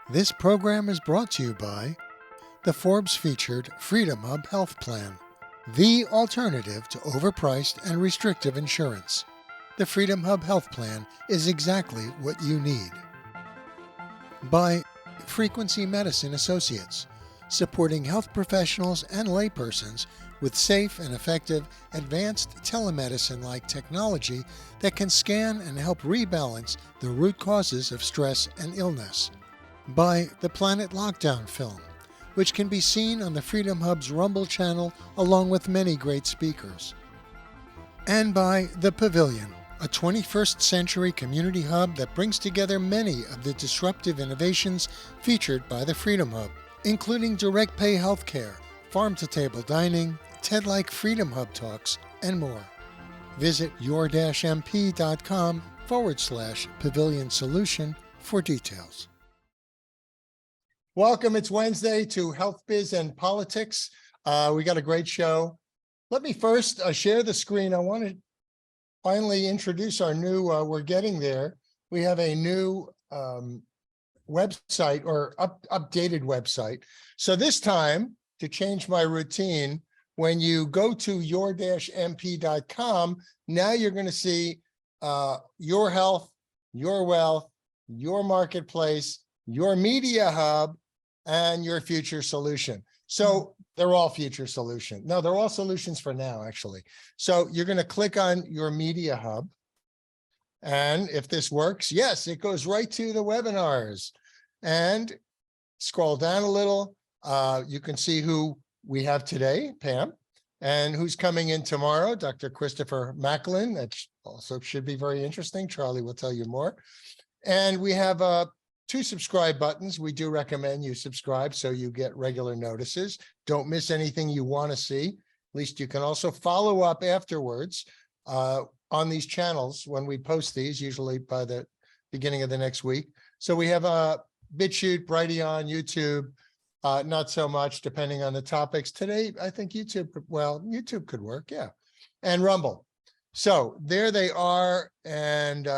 This program is brought to you by the Forbes-featured Freedom Hub Health Plan, the alternative to overpriced and restrictive insurance. The Freedom Hub Health Plan is exactly what you need. By Frequency Medicine Associates, supporting health professionals and laypersons with safe and effective advanced telemedicine-like technology that can scan and help rebalance the root causes of stress and illness. By the Planet Lockdown film, which can be seen on the Freedom Hub's Rumble channel along with many great speakers. And by The Pavilion, a 21st century community hub that brings together many of the disruptive innovations featured by the Freedom Hub, including direct pay healthcare, farm-to-table dining, TED-like Freedom Hub talks, and more. Visit your-mp.com/pavilion solution for details. Welcome. It's Wednesday to Health Biz and Politics. We got a great show. Let me first share the screen. I want to finally introduce our new, we're getting there. We have a new website or updated website. So this time, to change my routine, when you go to your-mp.com, now you're going to see your health, your wealth, your marketplace, your media hub, and your future solution. So they're all future solution. No, they're all solutions for now, actually. So you're going to click on your media hub. And if this works, yes, it goes right to the webinars. And scroll down a little. You can see who we have today, Pam, and who's coming in tomorrow, Dr. Christopher Macklin. That also should be very interesting. Charlie will tell you more. And we have 2 subscribe buttons. We do recommend you subscribe so you get regular notices. Don't miss anything you want to see. At least you can also follow up afterwards on these channels when we post these, usually by the beginning of the next week. So we have BitChute, Brighteon, YouTube, not so much depending on the topics. Today, I think YouTube could work, yeah. And Rumble. So there they are. And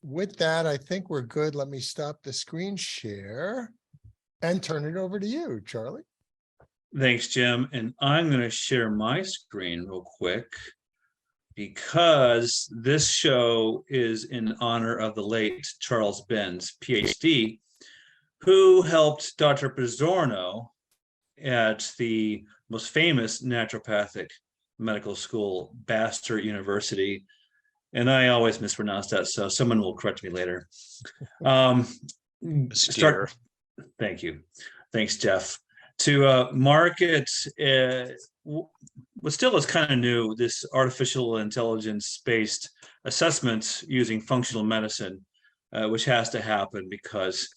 with that, I think we're good. Let me stop the screen share and turn it over to you, Charlie. Thanks, Jim. And I'm going to share my screen real quick because this show is in honor of the late Charles Benz, PhD, who helped Dr. Pizzorno at the most famous naturopathic medical school, Bastyr University. And I always mispronounce that, so someone will correct me later. Thank you. Thanks, Jeff. To market what still is kind of new, this artificial intelligence-based assessment using functional medicine, which has to happen because,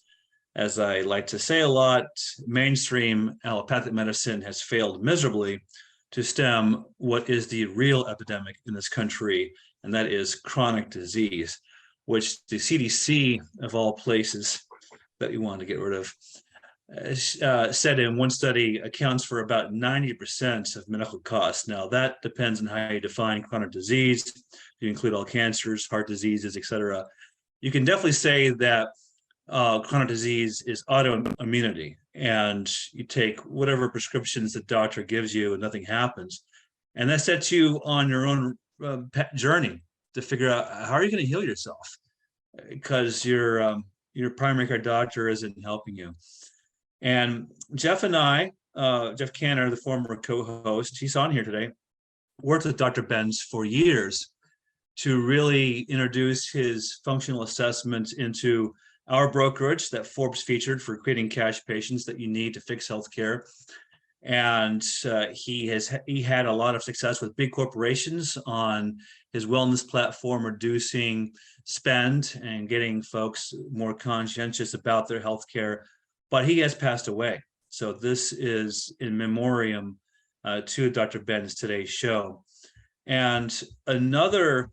as I like to say a lot, mainstream allopathic medicine has failed miserably to stem what is the real epidemic in this country, and that is chronic disease, which the CDC, of all places that you want to get rid of, said in one study accounts for about 90% of medical costs. Now, that depends on how you define chronic disease. You include all cancers, heart diseases, etc. You can definitely say that chronic disease is autoimmunity, and you take whatever prescriptions the doctor gives you and nothing happens. And that sets you on your own journey to figure out how are you going to heal yourself, because your primary care doctor isn't helping you. And Jeff and I, Jeff Canner, the former co-host, he's on here today, worked with Dr. Benz for years to really introduce his functional assessment into our brokerage that Forbes featured for creating cash patients that you need to fix healthcare. And he had a lot of success with big corporations on his wellness platform, reducing spend and getting folks more conscientious about their healthcare. But he has passed away. So this is in memoriam to Dr. Benz today's show. And another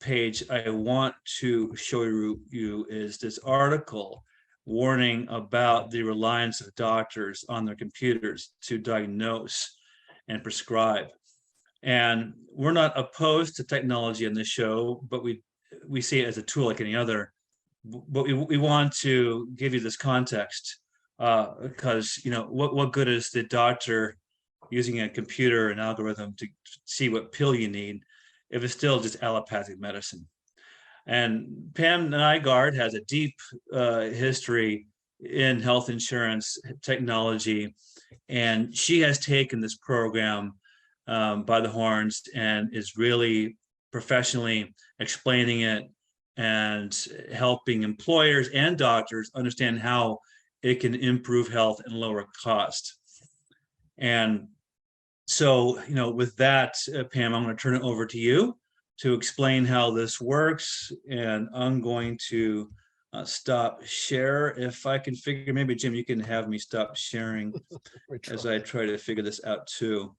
page I want to show you is this article warning about the reliance of doctors on their computers to diagnose and prescribe. And we're not opposed to technology in this show, but we see it as a tool like any other. but we want to give you this context because, you know, what good is the doctor using a computer and algorithm to see what pill you need if it's still just allopathic medicine? And Pam Nygaard has a deep history in health insurance technology, and she has taken this program by the horns and is really professionally explaining it and helping employers and doctors understand how it can improve health and lower cost. And so, you know, with that, Pam, I'm going to turn it over to you to explain how this works. And I'm going to stop share. If I can figure, maybe Jim, you can have me stop sharing as I try to figure this out too.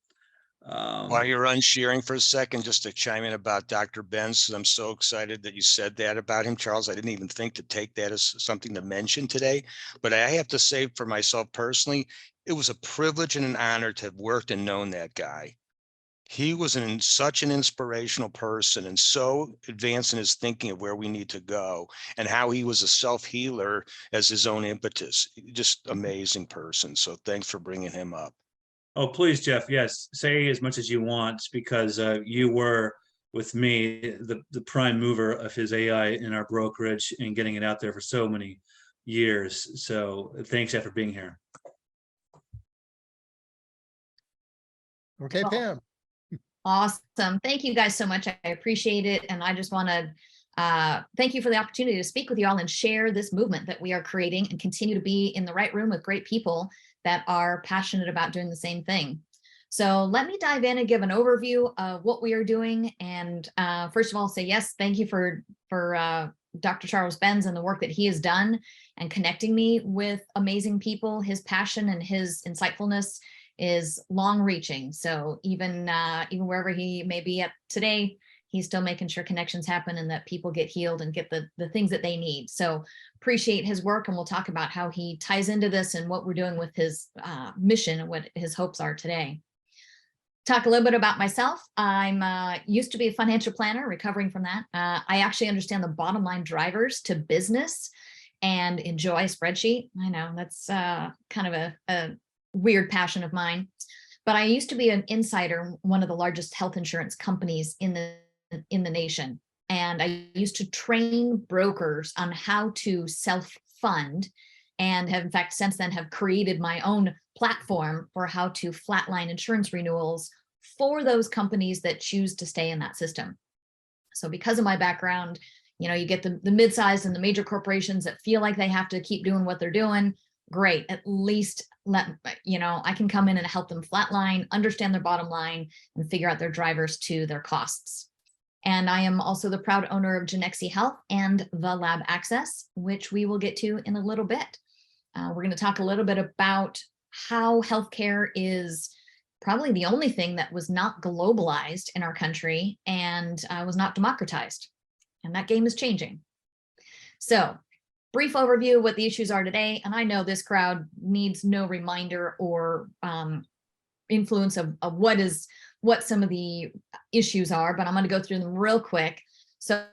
While you're unsharing for a second, just to chime in about Dr. Benz, I'm so excited that you said that about him, Charles. I didn't even think to take that as something to mention today, but I have to say for myself personally, it was a privilege and an honor to have worked and known that guy. He was such an inspirational person and so advanced in his thinking of where we need to go and how he was a self-healer as his own impetus. Just amazing person. So thanks for bringing him up. Oh, please, Jeff. Yes, say as much as you want, because you were with me the prime mover of his AI in our brokerage and getting it out there for so many years. So thanks, Jeff, for being here. Okay, Pam. Awesome. Thank you guys so much. I appreciate it. And I just want to thank you for the opportunity to speak with you all and share this movement that we are creating and continue to be in the right room with great people that are passionate about doing the same thing. So let me dive in and give an overview of what we are doing. And first of all, say yes, thank you for Dr. Charles Benz and the work that he has done and connecting me with amazing people. His passion and his insightfulness is long reaching. So even wherever he may be at today, he's still making sure connections happen and that people get healed and get the things that they need. So appreciate his work, and we'll talk about how he ties into this and what we're doing with his mission and what his hopes are today. Talk a little bit about myself. I'm used to be a financial planner, recovering from that. I actually understand the bottom line drivers to business and enjoy a spreadsheet. I know that's kind of a weird passion of mine, but I used to be an insider, one of the largest health insurance companies in the nation. And I used to train brokers on how to self-fund, and have in fact since then have created my own platform for how to flatline insurance renewals for those companies that choose to stay in that system. So because of my background, you know, you get the mid-sized and the major corporations that feel like they have to keep doing what they're doing. Great, at least I can come in and help them flatline, understand their bottom line, and figure out their drivers to their costs. And I am also the proud owner of Genexy Health and the Lab Access, which we will get to in a little bit. We're going to talk a little bit about how healthcare is probably the only thing that was not globalized in our country and was not democratized. And that game is changing. So brief overview of what the issues are today. And I know this crowd needs no reminder or influence of what some of the issues are, but I'm going to go through them real quick. So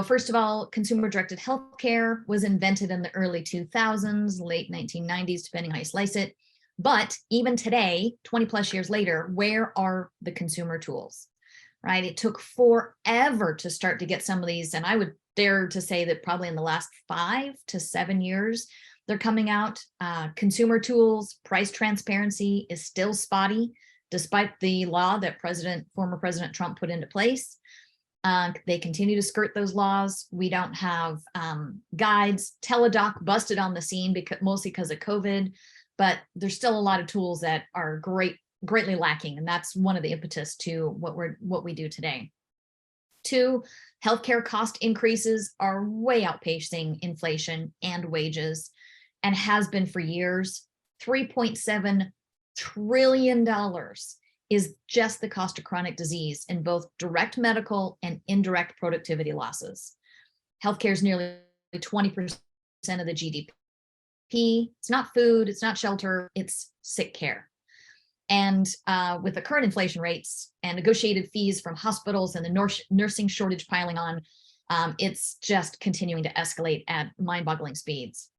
first of all, consumer-directed healthcare was invented in the early 2000s, late 1990s, depending how you slice it. But even today, 20 plus years later, where are the consumer tools, right? It took forever to start to get some of these, and I would dare to say that probably in the last 5 to 7 years, they're coming out. Consumer tools, price transparency is still spotty, despite the law that former President Trump put into place. They continue to skirt those laws. We don't have guides. Teladoc busted on the scene mostly because of COVID, but there's still a lot of tools that are greatly lacking, and that's one of the impetus to what we do today. 2, healthcare cost increases are way outpacing inflation and wages, and has been for years. $3.7 trillion is just the cost of chronic disease in both direct medical and indirect productivity losses. Healthcare is nearly 20% of the GDP. It's not food, it's not shelter, it's sick care. And with the current inflation rates and negotiated fees from hospitals and the nursing shortage piling on, It's just continuing to escalate at mind-boggling speeds.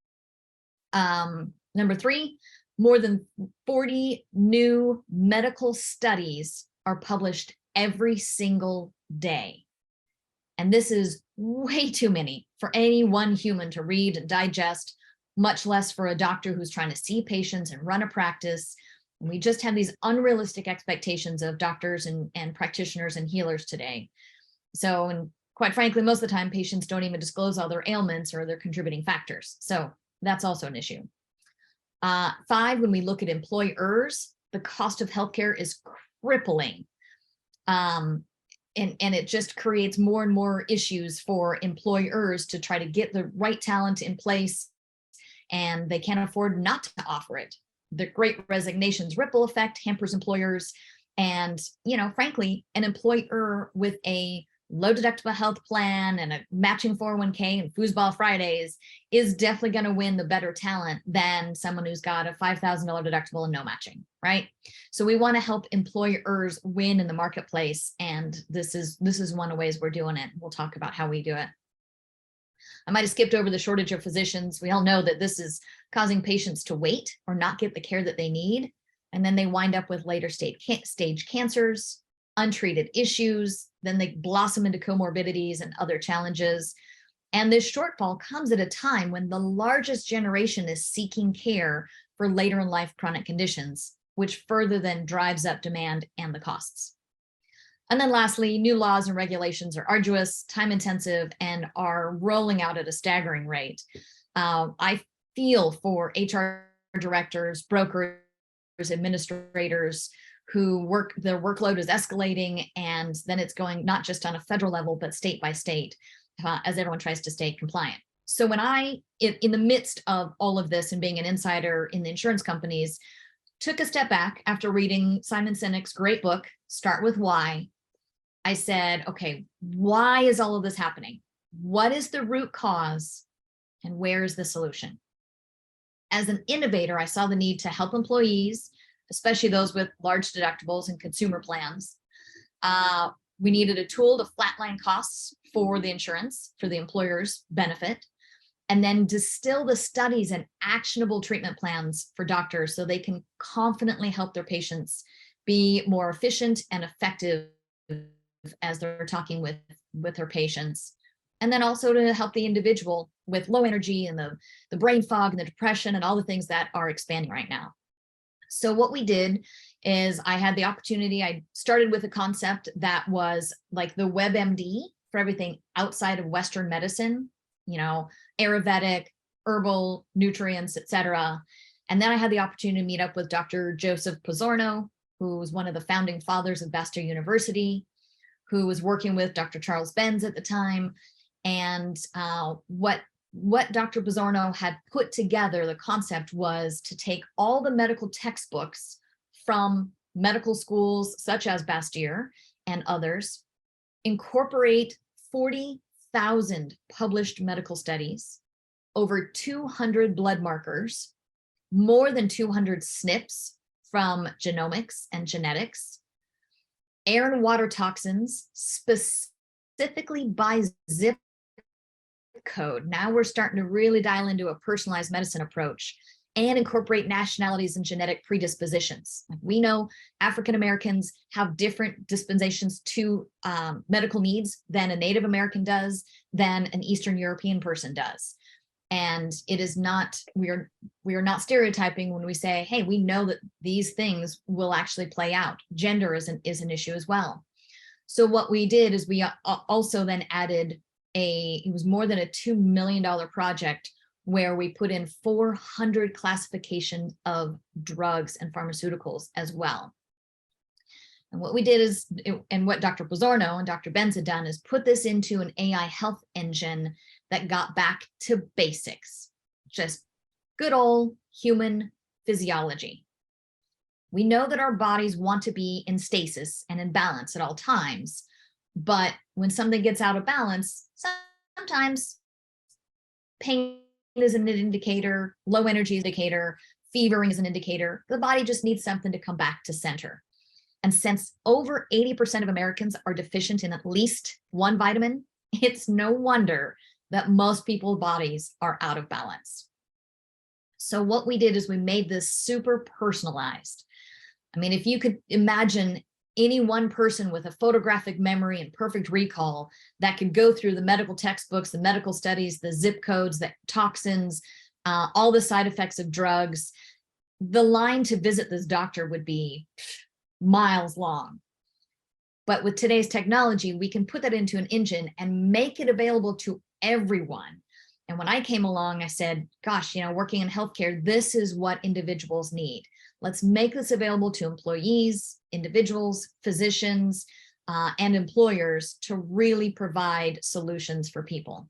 Number 3, more than 40 new medical studies are published every single day. And this is way too many for any one human to read and digest, much less for a doctor who's trying to see patients and run a practice. And we just have these unrealistic expectations of doctors and practitioners and healers today. So, and quite frankly, most of the time, patients don't even disclose all their ailments or their contributing factors. So that's also an issue. 5, when we look at employers, the cost of healthcare is crippling. And it just creates more and more issues for employers to try to get the right talent in place, and they can't afford not to offer it. The Great Resignation's ripple effect hampers employers, and, you know, frankly, an employer with a low deductible health plan and a matching 401k and foosball Fridays is definitely going to win the better talent than someone who's got a $5,000 deductible and no matching, right? So we want to help employers win in the marketplace, and this is one of the ways we're doing it. We'll talk about how we do it. I might have skipped over the shortage of physicians. We all know that this is causing patients to wait or not get the care that they need, and then they wind up with later stage cancers, untreated issues, then they blossom into comorbidities and other challenges. And this shortfall comes at a time when the largest generation is seeking care for later in life chronic conditions, which further then drives up demand and the costs. And then lastly, new laws and regulations are arduous, time intensive, and are rolling out at a staggering rate. I feel for HR directors, brokers, administrators who their workload is escalating, and then it's going not just on a federal level, but state by state, as everyone tries to stay compliant. So when in the midst of all of this and being an insider in the insurance companies, took a step back after reading Simon Sinek's great book, Start With Why, I said, okay, why is all of this happening? What is the root cause, and where is the solution? As an innovator, I saw the need to help employees, especially those with large deductibles and consumer plans. We needed a tool to flatline costs for the insurance, for the employer's benefit, and then distill the studies and actionable treatment plans for doctors so they can confidently help their patients be more efficient and effective as they're talking with their patients. And then also to help the individual with low energy and the brain fog and the depression and all the things that are expanding right now. So what we did is I had the opportunity, I started with a concept that was like the WebMD for everything outside of Western medicine, you know, Ayurvedic, herbal, nutrients, etc. And then I had the opportunity to meet up with Dr. Joseph Pizzorno, who was one of the founding fathers of Bastyr University, who was working with Dr. Charles Benz at the time. And what Dr. Pizzorno had put together, the concept was to take all the medical textbooks from medical schools such as Bastyr and others, incorporate 40,000 published medical studies, over 200 blood markers, more than 200 SNPs from genomics and genetics, air and water toxins specifically by zip code. Now we're starting to really dial into a personalized medicine approach and incorporate nationalities and genetic predispositions. We know African Americans have different dispositions to medical needs than a Native American does, than an Eastern European person does. And it is not, we are not stereotyping when we say, hey, we know that these things will actually play out. Gender is an issue as well. So what we did is we also then added it was more than a $2 million project where we put in 400 classifications of drugs and pharmaceuticals as well. And what we did is, and what Dr. Pizzorno and Dr. Benz had done is put this into an AI health engine that got back to basics, just good old human physiology. We know that our bodies want to be in stasis and in balance at all times, but when something gets out of balance, sometimes pain is an indicator, low energy is an indicator, fevering is an indicator. The body just needs something to come back to center. And since over 80% of Americans are deficient in at least one vitamin, It's no wonder that most people's bodies are out of balance. So what we did is we made this super personalized. I mean, if you could imagine any one person with a photographic memory and perfect recall that could go through the medical textbooks, the medical studies, the zip codes, the toxins, all the side effects of drugs, the line to visit this doctor would be miles long. But with today's technology, we can put that into an engine and make it available to everyone. And when I came along, I said, gosh, you know, working in healthcare, this is what individuals need. Let's make this available to employees, individuals, physicians, and employers to really provide solutions for people.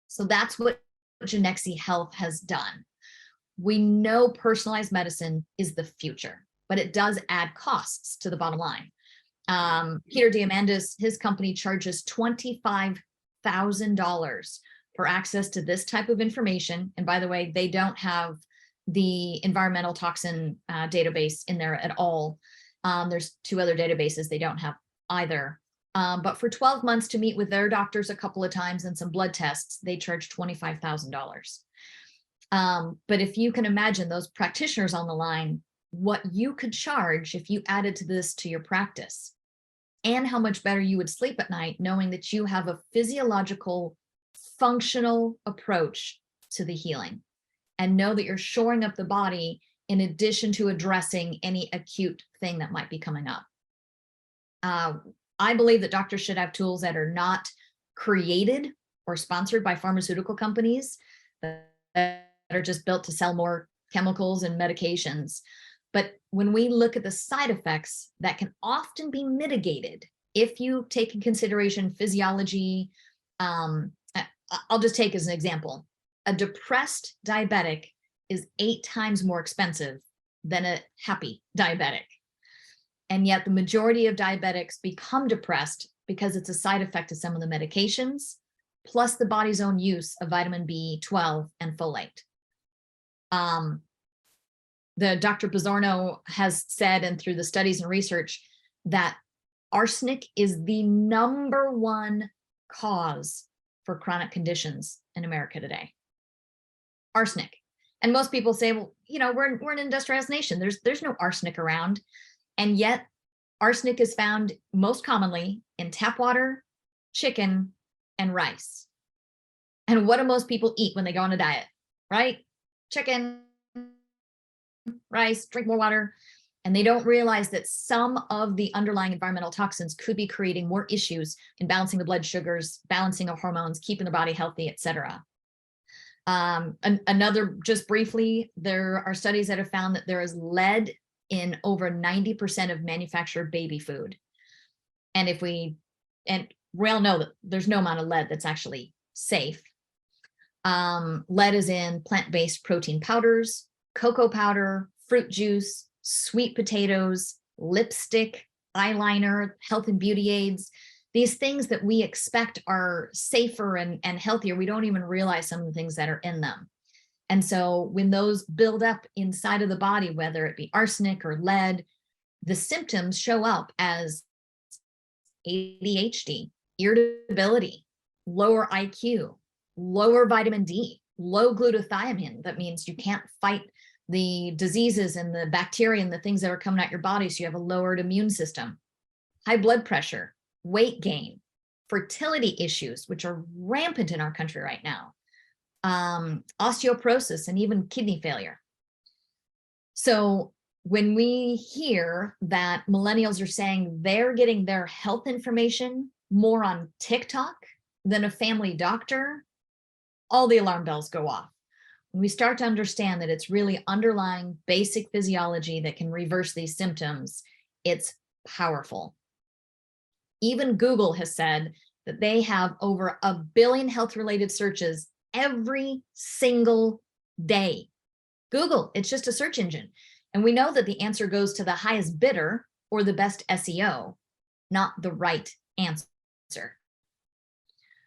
So that's what Genexy Health has done. We know personalized medicine is the future, but it does add costs to the bottom line. Peter Diamandis, his company charges $25,000 for access to this type of information. And by the way, they don't have the environmental toxin database in there at all. There's 2 other databases they don't have either. But for 12 months to meet with their doctors a couple of times and some blood tests, they charge $25,000. But if you can imagine those practitioners on the line, what you could charge if you added to this to your practice, and how much better you would sleep at night knowing that you have a physiological, functional approach to the healing, and know that you're shoring up the body in addition to addressing any acute thing that might be coming up. I believe that doctors should have tools that are not created or sponsored by pharmaceutical companies that are just built to sell more chemicals and medications. But when we look at the side effects that can often be mitigated, if you take in consideration physiology, I'll just take as an example, a depressed diabetic is 8 times more expensive than a happy diabetic. And yet the majority of diabetics become depressed because it's a side effect of some of the medications, plus the body's own use of vitamin B12 and folate. The Dr. Pizzorno has said, and through the studies and research, that arsenic is the #1 cause for chronic conditions in America today. Arsenic. And most people say, well, you know, we're an industrialized nation. There's no arsenic around. And yet arsenic is found most commonly in tap water, chicken, and rice. And what do most people eat when they go on a diet, right? Chicken, rice, drink more water. And they don't realize that some of the underlying environmental toxins could be creating more issues in balancing the blood sugars, balancing of hormones, keeping the body healthy, etc. Another, just briefly, there are studies that have found that there is lead in over 90% of manufactured baby food. And we all know that there's no amount of lead that's actually safe. Lead is in plant-based protein powders, cocoa powder, fruit juice, sweet potatoes, lipstick, eyeliner, health and beauty aids, these things that we expect are safer and healthier. We don't even realize some of the things that are in them. And so when those build up inside of the body, whether it be arsenic or lead, the symptoms show up as ADHD, irritability, lower IQ, lower vitamin D, low glutathione. That means you can't fight the diseases and the bacteria and the things that are coming at your body, so you have a lowered immune system. High blood pressure, weight gain, fertility issues, which are rampant in our country right now, osteoporosis, and even kidney failure. So when we hear that millennials are saying they're getting their health information more on TikTok than a family doctor, all the alarm bells go off. When we start to understand that it's really underlying basic physiology that can reverse these symptoms, it's powerful. Even Google has said that they have over 1 billion health-related searches every single day. Google, it's just a search engine. And we know that the answer goes to the highest bidder or the best SEO, not the right answer.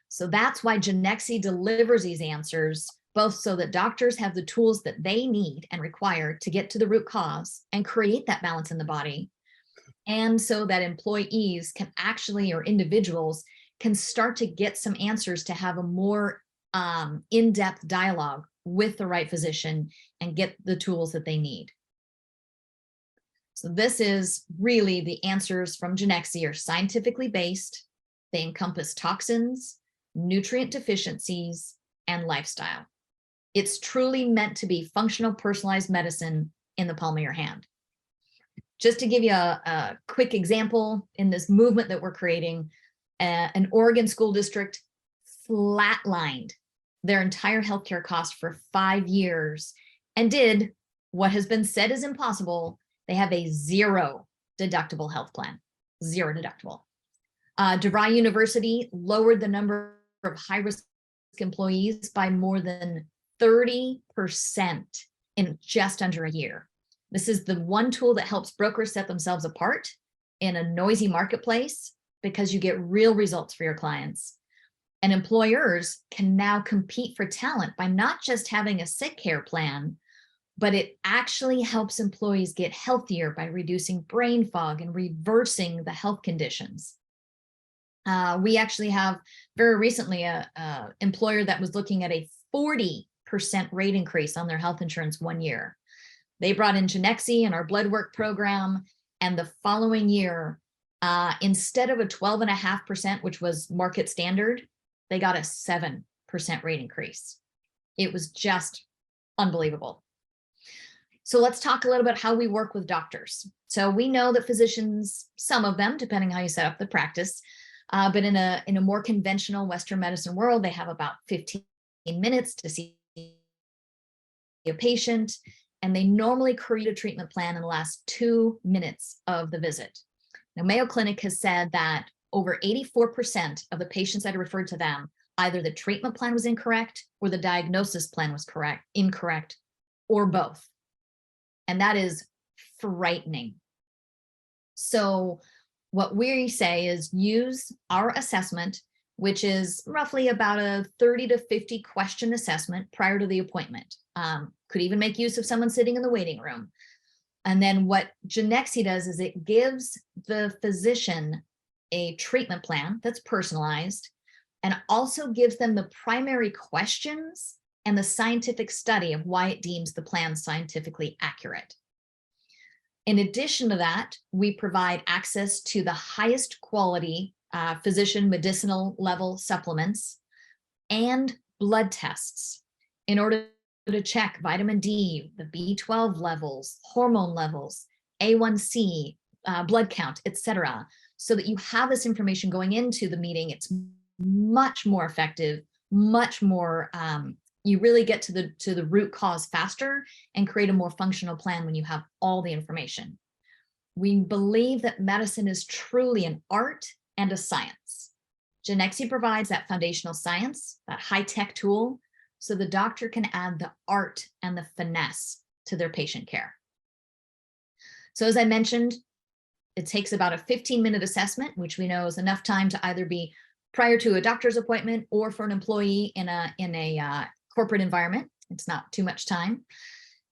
So that's why Genexy delivers these answers, both so that doctors have the tools that they need and require to get to the root cause and create that balance in the body, and so that employees can actually, or individuals can start to get some answers to have a more in-depth dialogue with the right physician and get the tools that they need. So this is really the answers from Genexy are scientifically based. They encompass toxins, nutrient deficiencies, and lifestyle. It's truly meant to be functional, personalized medicine in the palm of your hand. Just to give you a quick example, in this movement that we're creating, an Oregon school district flatlined their entire healthcare cost for 5 years and did what has been said is impossible. They have a 0 deductible health plan, 0 deductible. DeVry University lowered the number of high-risk employees by more than 30% in just under a year. This is the one tool that helps brokers set themselves apart in a noisy marketplace because you get real results for your clients. And employers can now compete for talent by not just having a sick care plan, but it actually helps employees get healthier by reducing brain fog and reversing the health conditions. We actually have very recently a employer that was looking at a 40% rate increase on their health insurance 1 year. They brought in Genexy and our blood work program, and the following year, instead of a 12.5%, which was market standard, they got a 7% rate increase. It was just unbelievable. So let's talk a little bit how we work with doctors. So we know that physicians, some of them, depending how you set up the practice, but in a more conventional Western medicine world, they have about 15 minutes to see a patient, and they normally create a treatment plan in the last 2 minutes of the visit. Now, Mayo Clinic has said that over 84% of the patients that are referred to them, either the treatment plan was incorrect or the diagnosis plan was incorrect, or both. And that is frightening. So what we say is use our assessment, which is roughly about a 30 to 50 question assessment prior to the appointment. Could even make use of someone sitting in the waiting room. And then what Genexy does is it gives the physician a treatment plan that's personalized and also gives them the primary questions and the scientific study of why it deems the plan scientifically accurate. In addition to that, we provide access to the highest quality physician medicinal level supplements and blood tests in order to check vitamin D, the B12 levels, hormone levels, A1C, blood count, etc., so that you have this information going into the meeting. It's much more effective, much more, you really get to the root cause faster and create a more functional plan when you have all the information. We believe that medicine is truly an art and a science. Genexy provides that foundational science, that high-tech tool, so the doctor can add the art and the finesse to their patient care. So as I mentioned, it takes about a 15-minute assessment, which we know is enough time to either be prior to a doctor's appointment or for an employee in a corporate environment. It's not too much time.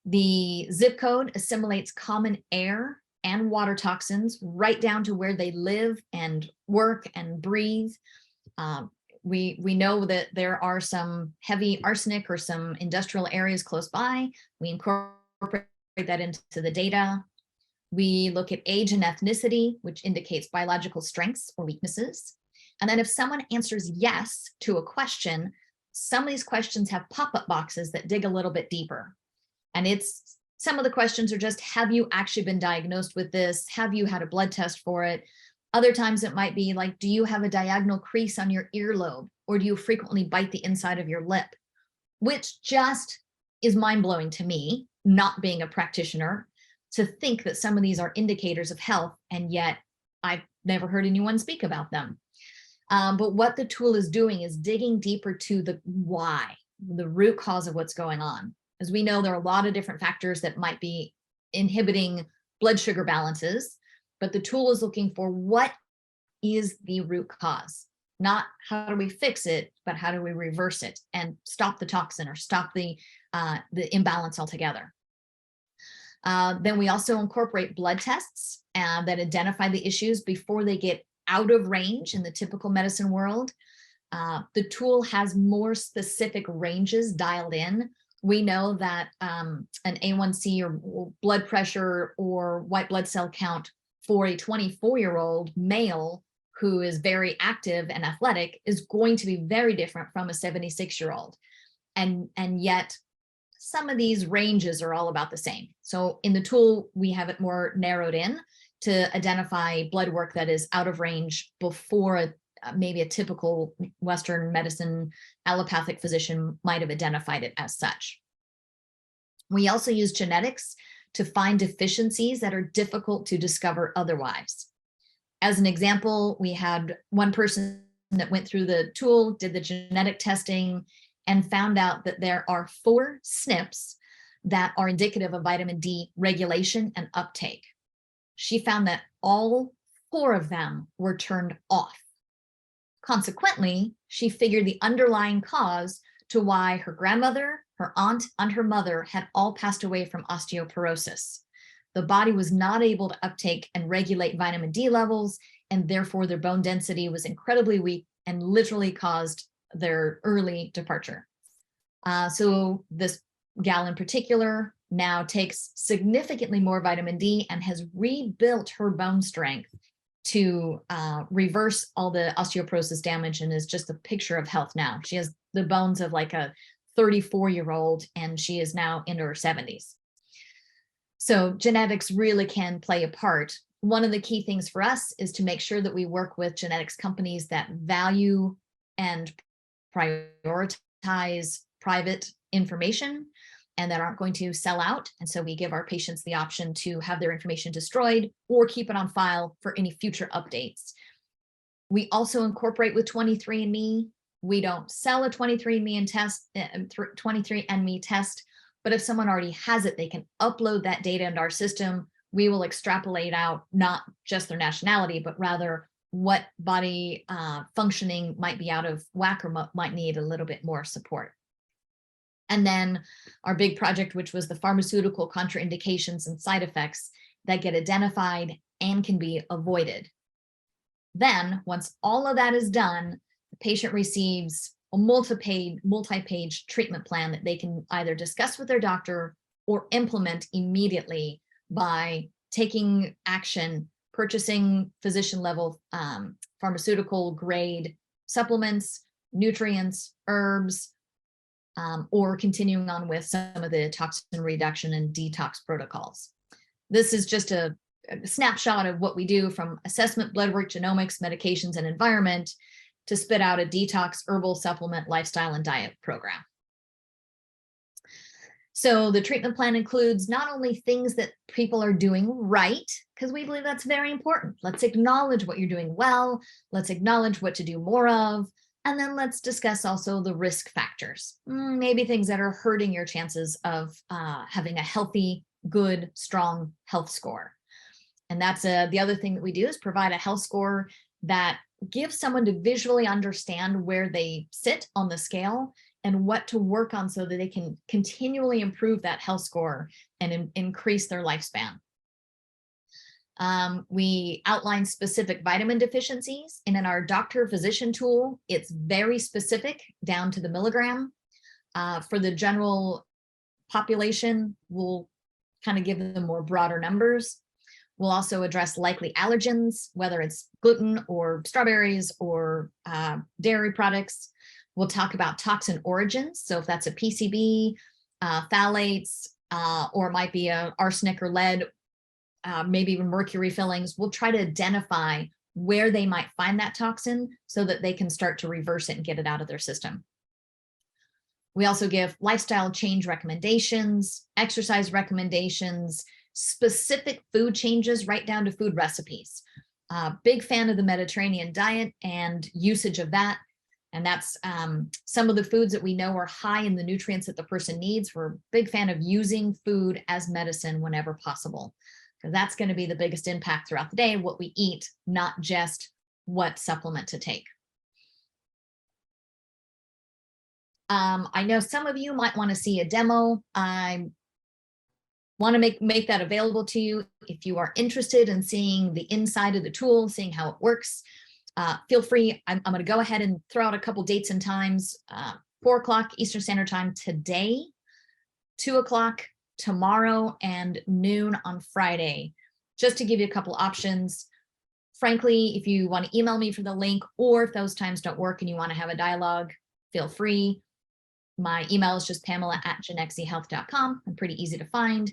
The zip code assimilates common air and water toxins right down to where they live and work and breathe. We know that there are some heavy arsenic or some industrial areas close by. We incorporate that into the data. We look at age and ethnicity, which indicates biological strengths or weaknesses. And then if someone answers yes to a question, some of these questions have pop-up boxes that dig a little bit deeper. And some of the questions are just, have you actually been diagnosed with this? Have you had a blood test for it? Other times it might be like, do you have a diagonal crease on your earlobe? Or do you frequently bite the inside of your lip? Which just is mind-blowing to me, not being a practitioner, to think that some of these are indicators of health, and yet I've never heard anyone speak about them. But what the tool is doing is digging deeper to the why, the root cause of what's going on. As we know, there are a lot of different factors that might be inhibiting blood sugar balances, but the tool is looking for what is the root cause, not how do we fix it, but how do we reverse it and stop the toxin or stop the imbalance altogether. Then we also incorporate blood tests that identify the issues before they get out of range in the typical medicine world. The tool has more specific ranges dialed in. We know that an A1C or blood pressure or white blood cell count for a 24-year-old male who is very active and athletic is going to be very different from a 76-year-old. And yet some of these ranges are all about the same. So in the tool, we have it more narrowed in to identify blood work that is out of range before maybe a typical Western medicine allopathic physician might have identified it as such. We also use genetics to find deficiencies that are difficult to discover otherwise. As an example, we had one person that went through the tool, did the genetic testing, and found out that there are 4 SNPs that are indicative of vitamin D regulation and uptake. She found that all 4 of them were turned off. Consequently, she figured the underlying cause to why her grandmother, her aunt, and her mother had all passed away from osteoporosis. The body was not able to uptake and regulate vitamin D levels, and therefore their bone density was incredibly weak and literally caused their early departure. So this gal in particular now takes significantly more vitamin D and has rebuilt her bone strength to reverse all the osteoporosis damage, and is just a picture of health now. She has the bones of like a 34-year-old, and she is now in her 70s. So genetics really can play a part. One of the key things for us is to make sure that we work with genetics companies that value and prioritize private information and that aren't going to sell out. And so we give our patients the option to have their information destroyed or keep it on file for any future updates. We also incorporate with 23andMe. We don't sell a 23andMe test, but if someone already has it, they can upload that data into our system. We will extrapolate out not just their nationality, but rather what body functioning might be out of whack or might need a little bit more support. And then our big project, which was the pharmaceutical contraindications and side effects that get identified and can be avoided. Then once all of that is done, the patient receives a multi-page treatment plan that they can either discuss with their doctor or implement immediately by taking action, purchasing physician level pharmaceutical grade supplements, nutrients, herbs, or continuing on with some of the toxin reduction and detox protocols. This is just a snapshot of what we do, from assessment, blood work, genomics, medications, and environment, to spit out a detox, herbal, supplement, lifestyle, and diet program. So the treatment plan includes not only things that people are doing right, because we believe that's very important. Let's acknowledge what you're doing well. Let's acknowledge what to do more of. And then let's discuss also the risk factors, maybe things that are hurting your chances of having a healthy, good, strong health score. And that's the other thing that we do is provide a health score that gives someone to visually understand where they sit on the scale and what to work on so that they can continually improve that health score and increase their lifespan. We outline specific vitamin deficiencies, and in our doctor physician tool, it's very specific down to the milligram. For the general population, we'll kind of give them more broader numbers. We'll also address likely allergens, whether it's gluten or strawberries or dairy products. We'll talk about toxin origins. So if that's a PCB, phthalates, or it might be a arsenic or lead, maybe even mercury fillings, we'll try to identify where they might find that toxin so that they can start to reverse it and get it out of their system. We also give lifestyle change recommendations, exercise recommendations, specific food changes right down to food recipes. Big fan of the Mediterranean diet and usage of that. And that's some of the foods that we know are high in the nutrients that the person needs. We're a big fan of using food as medicine whenever possible, because that's going to be the biggest impact throughout the day, what we eat, not just what supplement to take. I know some of you might want to see a demo. I want to make that available to you. If you are interested in seeing the inside of the tool, seeing how it works, feel free. I'm going to go ahead and throw out a couple dates and times. 4 o'clock Eastern Standard Time today, 2 o'clock tomorrow, and noon on Friday, just to give you a couple options. Frankly, if you want to email me for the link, or if those times don't work and you want to have a dialogue, feel free. My email is just pamela@genexyhealth.com. I'm pretty easy to find.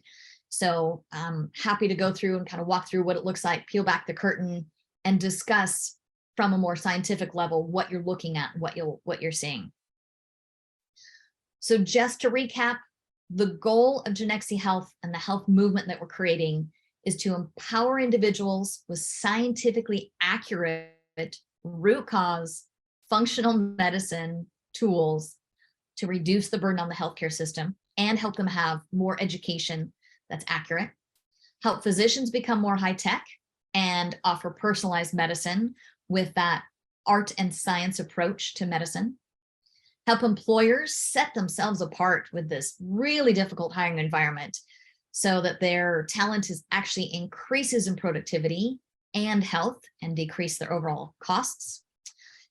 So I'm happy to go through and kind of walk through what it looks like, peel back the curtain, and discuss from a more scientific level what you're looking at, what you're seeing. So just to recap, the goal of Genexy Health and the health movement that we're creating is to empower individuals with scientifically accurate root cause functional medicine tools to reduce the burden on the healthcare system and help them have more education that's accurate, help physicians become more high tech and offer personalized medicine with that art and science approach to medicine, help employers set themselves apart with this really difficult hiring environment so that their talent actually increases in productivity and health and decrease their overall costs,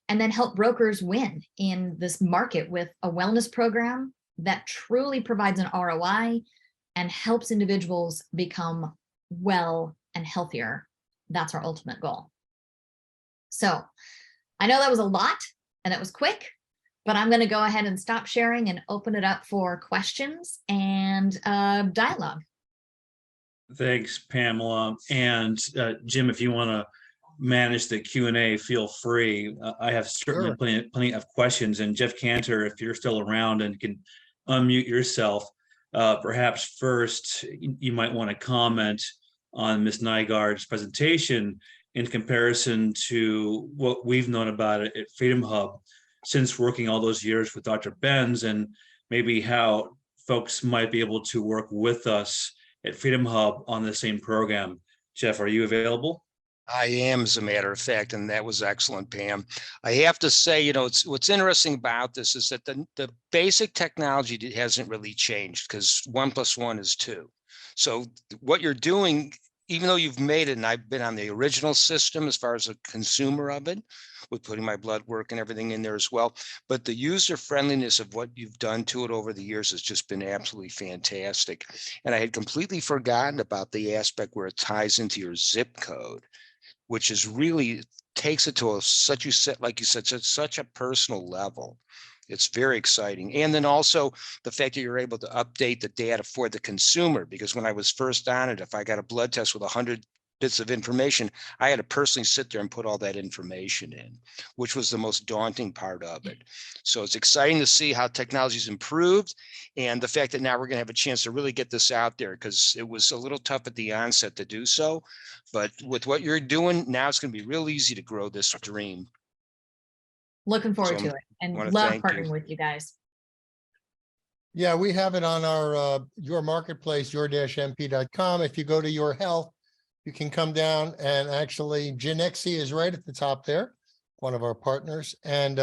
and then help brokers win in this market with a wellness program that truly provides an ROI and helps individuals become well and healthier. That's our ultimate goal. So I know that was a lot and it was quick, but I'm going to go ahead and stop sharing and open it up for questions and dialogue. Thanks, Pamela. And Jim, if you want to manage the Q&A, feel free. I have certainly plenty of questions. And Jeff Cantor, if you're still around and can unmute yourself, perhaps first you might want to comment on Ms. Nygaard's presentation in comparison to what we've known about it at Freedom Hub since working all those years with Dr. Benz, and maybe how folks might be able to work with us at Freedom Hub on the same program. Jeff, are you available? I am, as a matter of fact, and that was excellent, Pam. I have to say, you know, what's interesting about this is that the basic technology hasn't really changed, because 1 + 1 is 2. So what you're doing, even though you've made it, and I've been on the original system as far as a consumer of it, with putting my blood work and everything in there as well, but the user friendliness of what you've done to it over the years has just been absolutely fantastic. And I had completely forgotten about the aspect where it ties into your zip code, which is really takes it to such a personal level. It's very exciting. And then also the fact that you're able to update the data for the consumer, because when I was first on it, if I got a blood test with 100 bits of information, I had to personally sit there and put all that information in, which was the most daunting part of it. So it's exciting to see how technology's improved, and the fact that now we're going to have a chance to really get this out there, because it was a little tough at the onset to do so. But with what you're doing now, it's going to be real easy to grow this dream. Looking forward to it, and love partnering with you guys. Yeah, we have it on our your marketplace, your-mp.com. If you go to your health, you can come down, and actually Genexy is right at the top there, one of our partners, and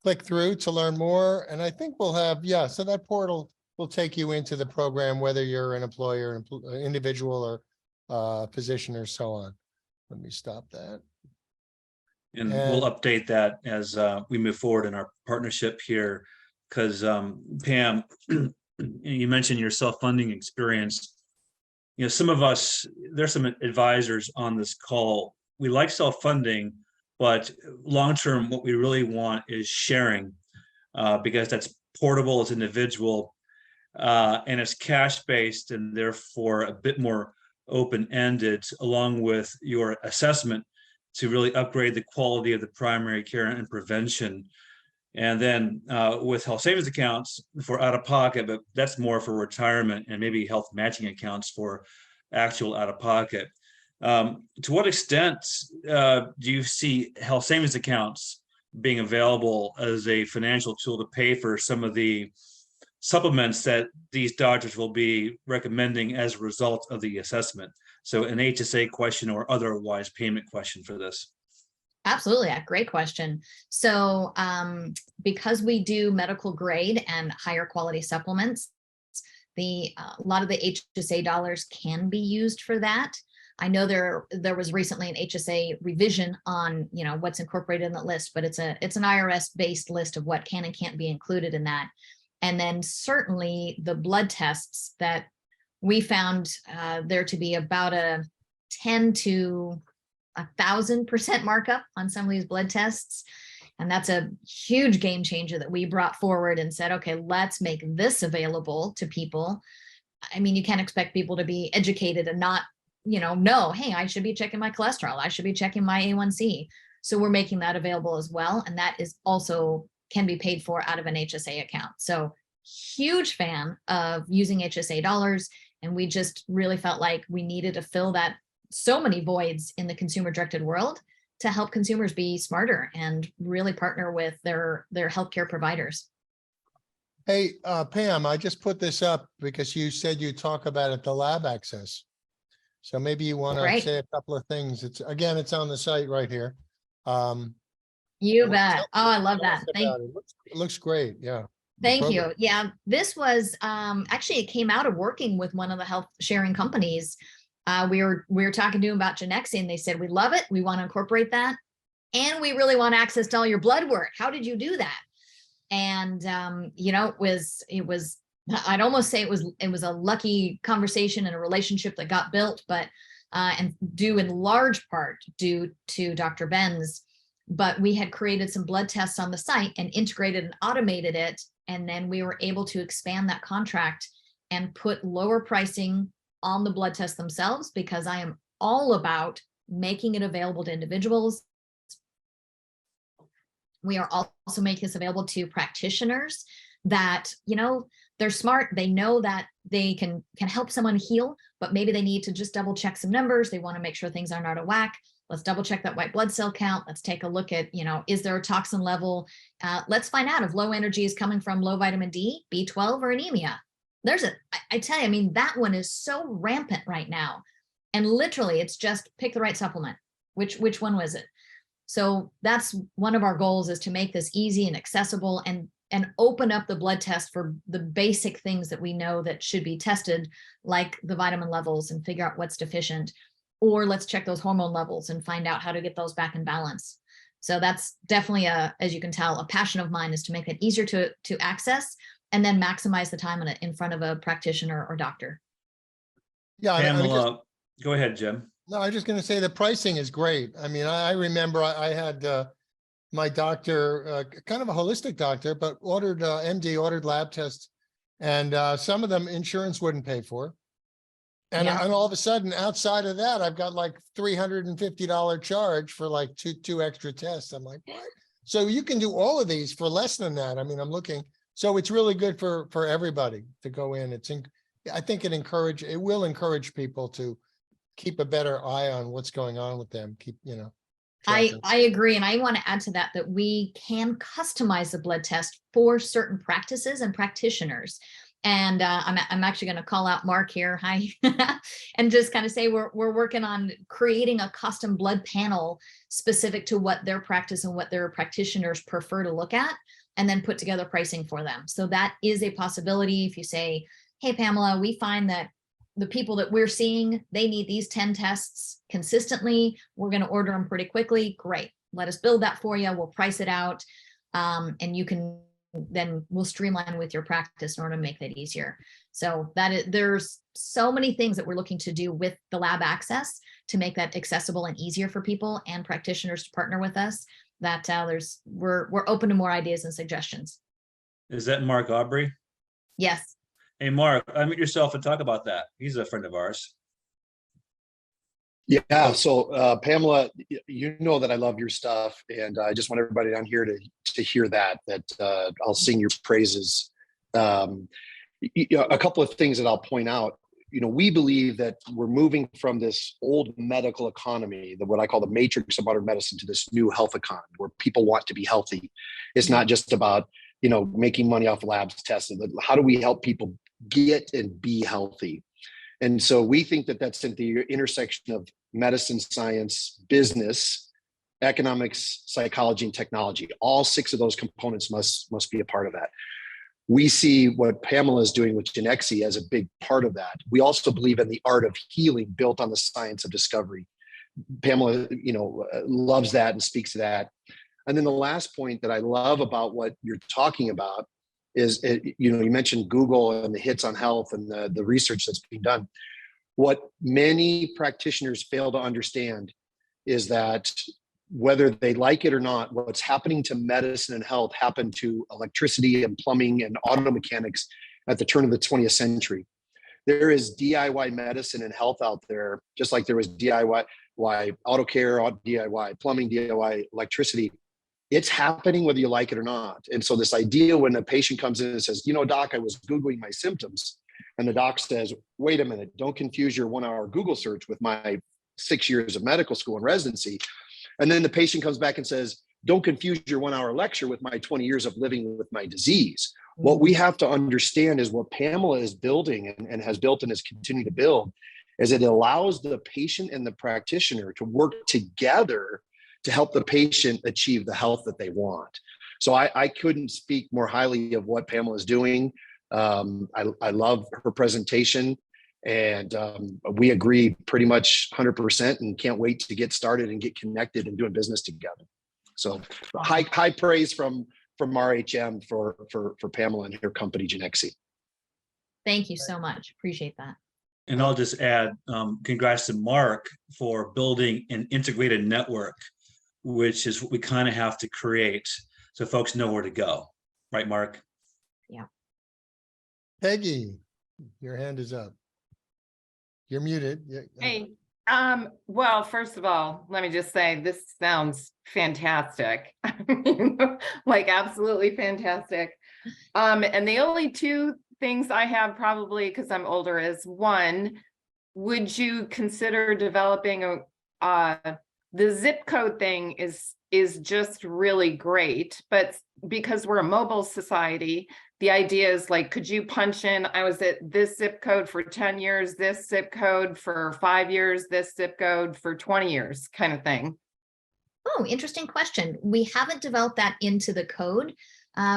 click through to learn more. And I think we'll have, so that portal will take you into the program, whether you're an employer, individual, or physician, or so on. Let me stop that. And we'll update that as we move forward in our partnership here, because Pam, you mentioned your self-funding experience. You know, some of us, there's some advisors on this call. We like self-funding, but long-term, what we really want is sharing, because that's portable, it's individual, and it's cash-based, and therefore a bit more open-ended, along with your assessment to really upgrade the quality of the primary care and prevention. And then with health savings accounts for out-of-pocket, but that's more for retirement, and maybe health matching accounts for actual out-of-pocket. To what extent do you see health savings accounts being available as a financial tool to pay for some of the supplements that these doctors will be recommending as a result of the assessment? So an HSA question or otherwise payment question for this. Absolutely, a great question. So because we do medical grade and higher quality supplements, A lot of the HSA dollars can be used for that. I know there was recently an HSA revision on, you know, what's incorporated in the list, but it's an IRS based list of what can and can't be included in that. And then certainly the blood tests that we found there to be about a 10 to 1,000% markup on some of these blood tests. And that's a huge game changer that we brought forward and said, okay, let's make this available to people. I mean, you can't expect people to be educated and not, you know, hey, I should be checking my cholesterol. I should be checking my A1C. So we're making that available as well. And that is also can be paid for out of an HSA account. So huge fan of using HSA dollars. And we just really felt like we needed to fill that so many voids in the consumer directed world to help consumers be smarter and really partner with their healthcare providers. Hey, Pam, I just put this up because you said you talk about it, the lab access. So maybe you want to say a couple of things. It's on the site right here. You bet. Oh, I love that. It looks great. Yeah. Thank you. Yeah, this was actually, it came out of working with one of the health sharing companies. We were talking to them about Genexy, and they said, we love it. We want to incorporate that. And we really want access to all your blood work. How did you do that? And, you know, it was, I'd almost say it was a lucky conversation and a relationship that got built, but, and due in large part due to Dr. Benz, but we had created some blood tests on the site and integrated and automated it. And then we were able to expand that contract and put lower pricing on the blood tests themselves, because I am all about making it available to individuals. We are also making this available to practitioners that, you know, they're smart. They know that they can help someone heal, but maybe they need to just double check some numbers. They want to make sure things aren't out of whack. Let's double check that white blood cell count. Let's take a look at, you know, is there a toxin level? Let's find out if low energy is coming from low vitamin D, B12, or anemia. I tell you, I mean, that one is so rampant right now. And literally it's just pick the right supplement. Which one was it? So that's one of our goals, is to make this easy and accessible and open up the blood test for the basic things that we know that should be tested, like the vitamin levels, and figure out what's deficient. Or let's check those hormone levels and find out how to get those back in balance. So that's definitely as you can tell, a passion of mine, is to make it easier to access and then maximize the time in front of a practitioner or doctor. Yeah, Pamela, go ahead, Jim. No, I'm just going to say the pricing is great. I mean, I remember I had my doctor, kind of a holistic doctor, but ordered lab tests, and some of them insurance wouldn't pay for. And, Yeah. and all of a sudden, outside of that, I've got like $350 charge for like two extra tests. I'm like, what? So you can do all of these for less than that. I mean, I'm looking, so it's really good for everybody to go in. I think it will encourage people to keep a better eye on what's going on with them. Keep, you know. I agree. And I want to add to that we can customize the blood test for certain practices and practitioners. And I'm actually going to call out Mark here. Hi. And just kind of say we're working on creating a custom blood panel specific to what their practice and what their practitioners prefer to look at, and then put together pricing for them. So that is a possibility. If you say, hey, Pamela, we find that the people that we're seeing, they need these 10 tests consistently. We're going to order them pretty quickly. Great. Let us build that for you. We'll price it out. And you can, then we'll streamline with your practice in order to make that easier. So there's so many things that we're looking to do with the lab access to make that accessible and easier for people and practitioners to partner with us, that we're open to more ideas and suggestions. Is that Mark Aubrey? Yes. Hey, Mark, unmute yourself and talk about that. He's a friend of ours. Yeah. So Pamela, you know that I love your stuff, and I just want everybody down here to hear that I'll sing your praises. A couple of things that I'll point out. You know, we believe that we're moving from this old medical economy, what I call the matrix of modern medicine, to this new health economy where people want to be healthy. It's not just about, you know, making money off labs tests. How do we help people get and be healthy? And so we think that that's at the intersection of medicine, science, business, economics, psychology, and technology. All 6 of those components must be a part of that. we see what Pamela is doing with Genexy as a big part of that. We also believe in the art of healing built on the science of discovery. Pamela, loves that and speaks to that. And then the last point that I love about what you're talking about is, you mentioned Google and the hits on health and the research that's being done. What many practitioners fail to understand is that whether they like it or not, what's happening to medicine and health happened to electricity and plumbing and auto mechanics at the turn of the 20th century. There is DIY medicine and health out there, just like there was DIY auto care, DIY plumbing, DIY electricity. It's happening whether you like it or not. And so this idea when a patient comes in and says, doc, I was Googling my symptoms. And the doc says, wait a minute, don't confuse your 1-hour Google search with my 6 years of medical school and residency. And then the patient comes back and says, don't confuse your 1-hour lecture with my 20 years of living with my disease. What we have to understand is what Pamela is building and has built and is continuing to build is it allows the patient and the practitioner to work together to help the patient achieve the health that they want. So I couldn't speak more highly of what Pamela is doing. I love her presentation, and we agree pretty much 100% and can't wait to get started and get connected and doing business together. So high praise from RHM for Pamela and her company, Genexy. Thank you so much. Appreciate that. And I'll just add, congrats to Mark for building an integrated network, which is what we kind of have to create so folks know where to go. Right, Mark? Yeah. Peggy, your hand is up. You're muted. Hey, well, first of all, let me just say this sounds fantastic. Like absolutely fantastic. And the only two things I have probably, because I'm older, is one, would you consider developing the zip code thing is just really great, but because we're a mobile society, the idea is like, could you punch in, I was at this zip code for 10 years, this zip code for 5 years, this zip code for 20 years kind of thing? Oh, interesting question. We haven't developed that into the code.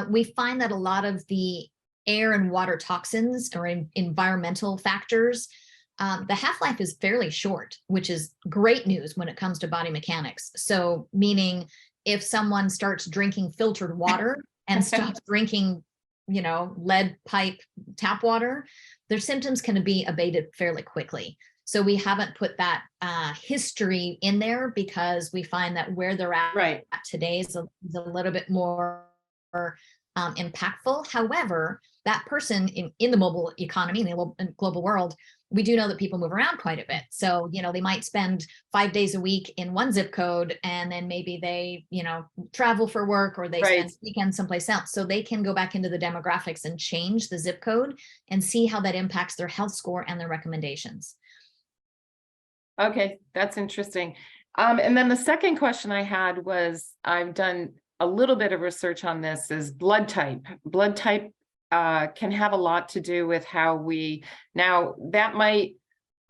We find that a lot of the air and water toxins or environmental factors, the half-life is fairly short, which is great news when it comes to body mechanics. So meaning if someone starts drinking filtered water and stops drinking, lead pipe tap water, their symptoms can be abated fairly quickly. So we haven't put that history in there because we find that where they're at today is a little bit more impactful. However, that person in the mobile economy, in the global world, we do know that people move around quite a bit. So, they might spend 5 days a week in one zip code, and then maybe they, travel for work, or they spend weekends someplace else. So they can go back into the demographics and change the zip code and see how that impacts their health score and their recommendations. Okay, that's interesting. And then the second question I had was, I've done a little bit of research on this, is blood type. Blood type can have a lot to do with how now that might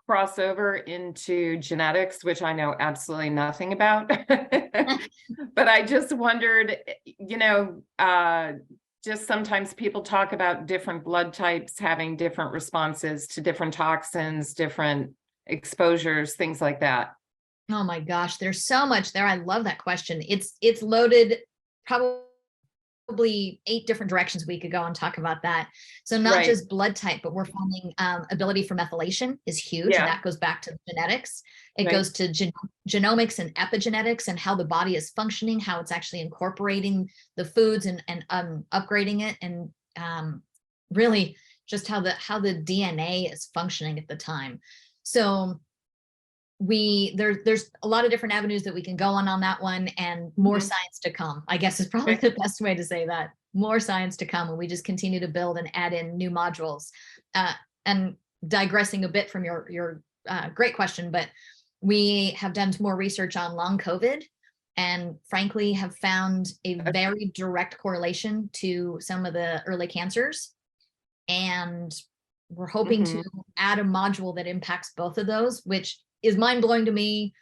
cross over into genetics, which I know absolutely nothing about. But I just wondered, just sometimes people talk about different blood types having different responses to different toxins, different exposures, things like that. Oh my gosh, there's so much there. I love that question. It's loaded, probably 8 different directions we could go and talk about that. So not just blood type, but we're finding ability for methylation is huge. And that goes back to genetics. It goes to genomics and epigenetics and how the body is functioning, how it's actually incorporating the foods and upgrading it, and really just how the DNA is functioning at the time. So there's a lot of different avenues that we can go on that one, and more science to come, I guess, is probably the best way to say that. More science to come, and we just continue to build and add in new modules. And digressing a bit from your great question, but we have done more research on long COVID, and frankly have found a very direct correlation to some of the early cancers. And we're hoping to add a module that impacts both of those, which is mind-blowing to me,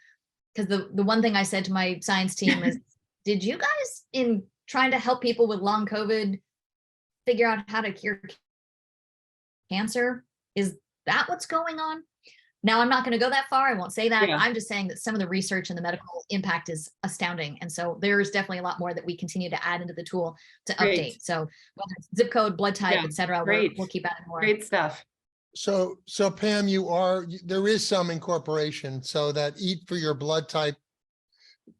because the one thing I said to my science team is, did you guys, in trying to help people with long COVID, figure out how to cure cancer? Is that what's going on? Now, I'm not going to go that far. I won't say that. Yeah. I'm just saying that some of the research and the medical impact is astounding. And so there's definitely a lot more that we continue to add into the tool to Great. update. So whether it's zip code, blood type, Yeah, et cetera, great. we'll keep adding more. Great stuff. So Pam, there is some incorporation, so that eat for your blood type.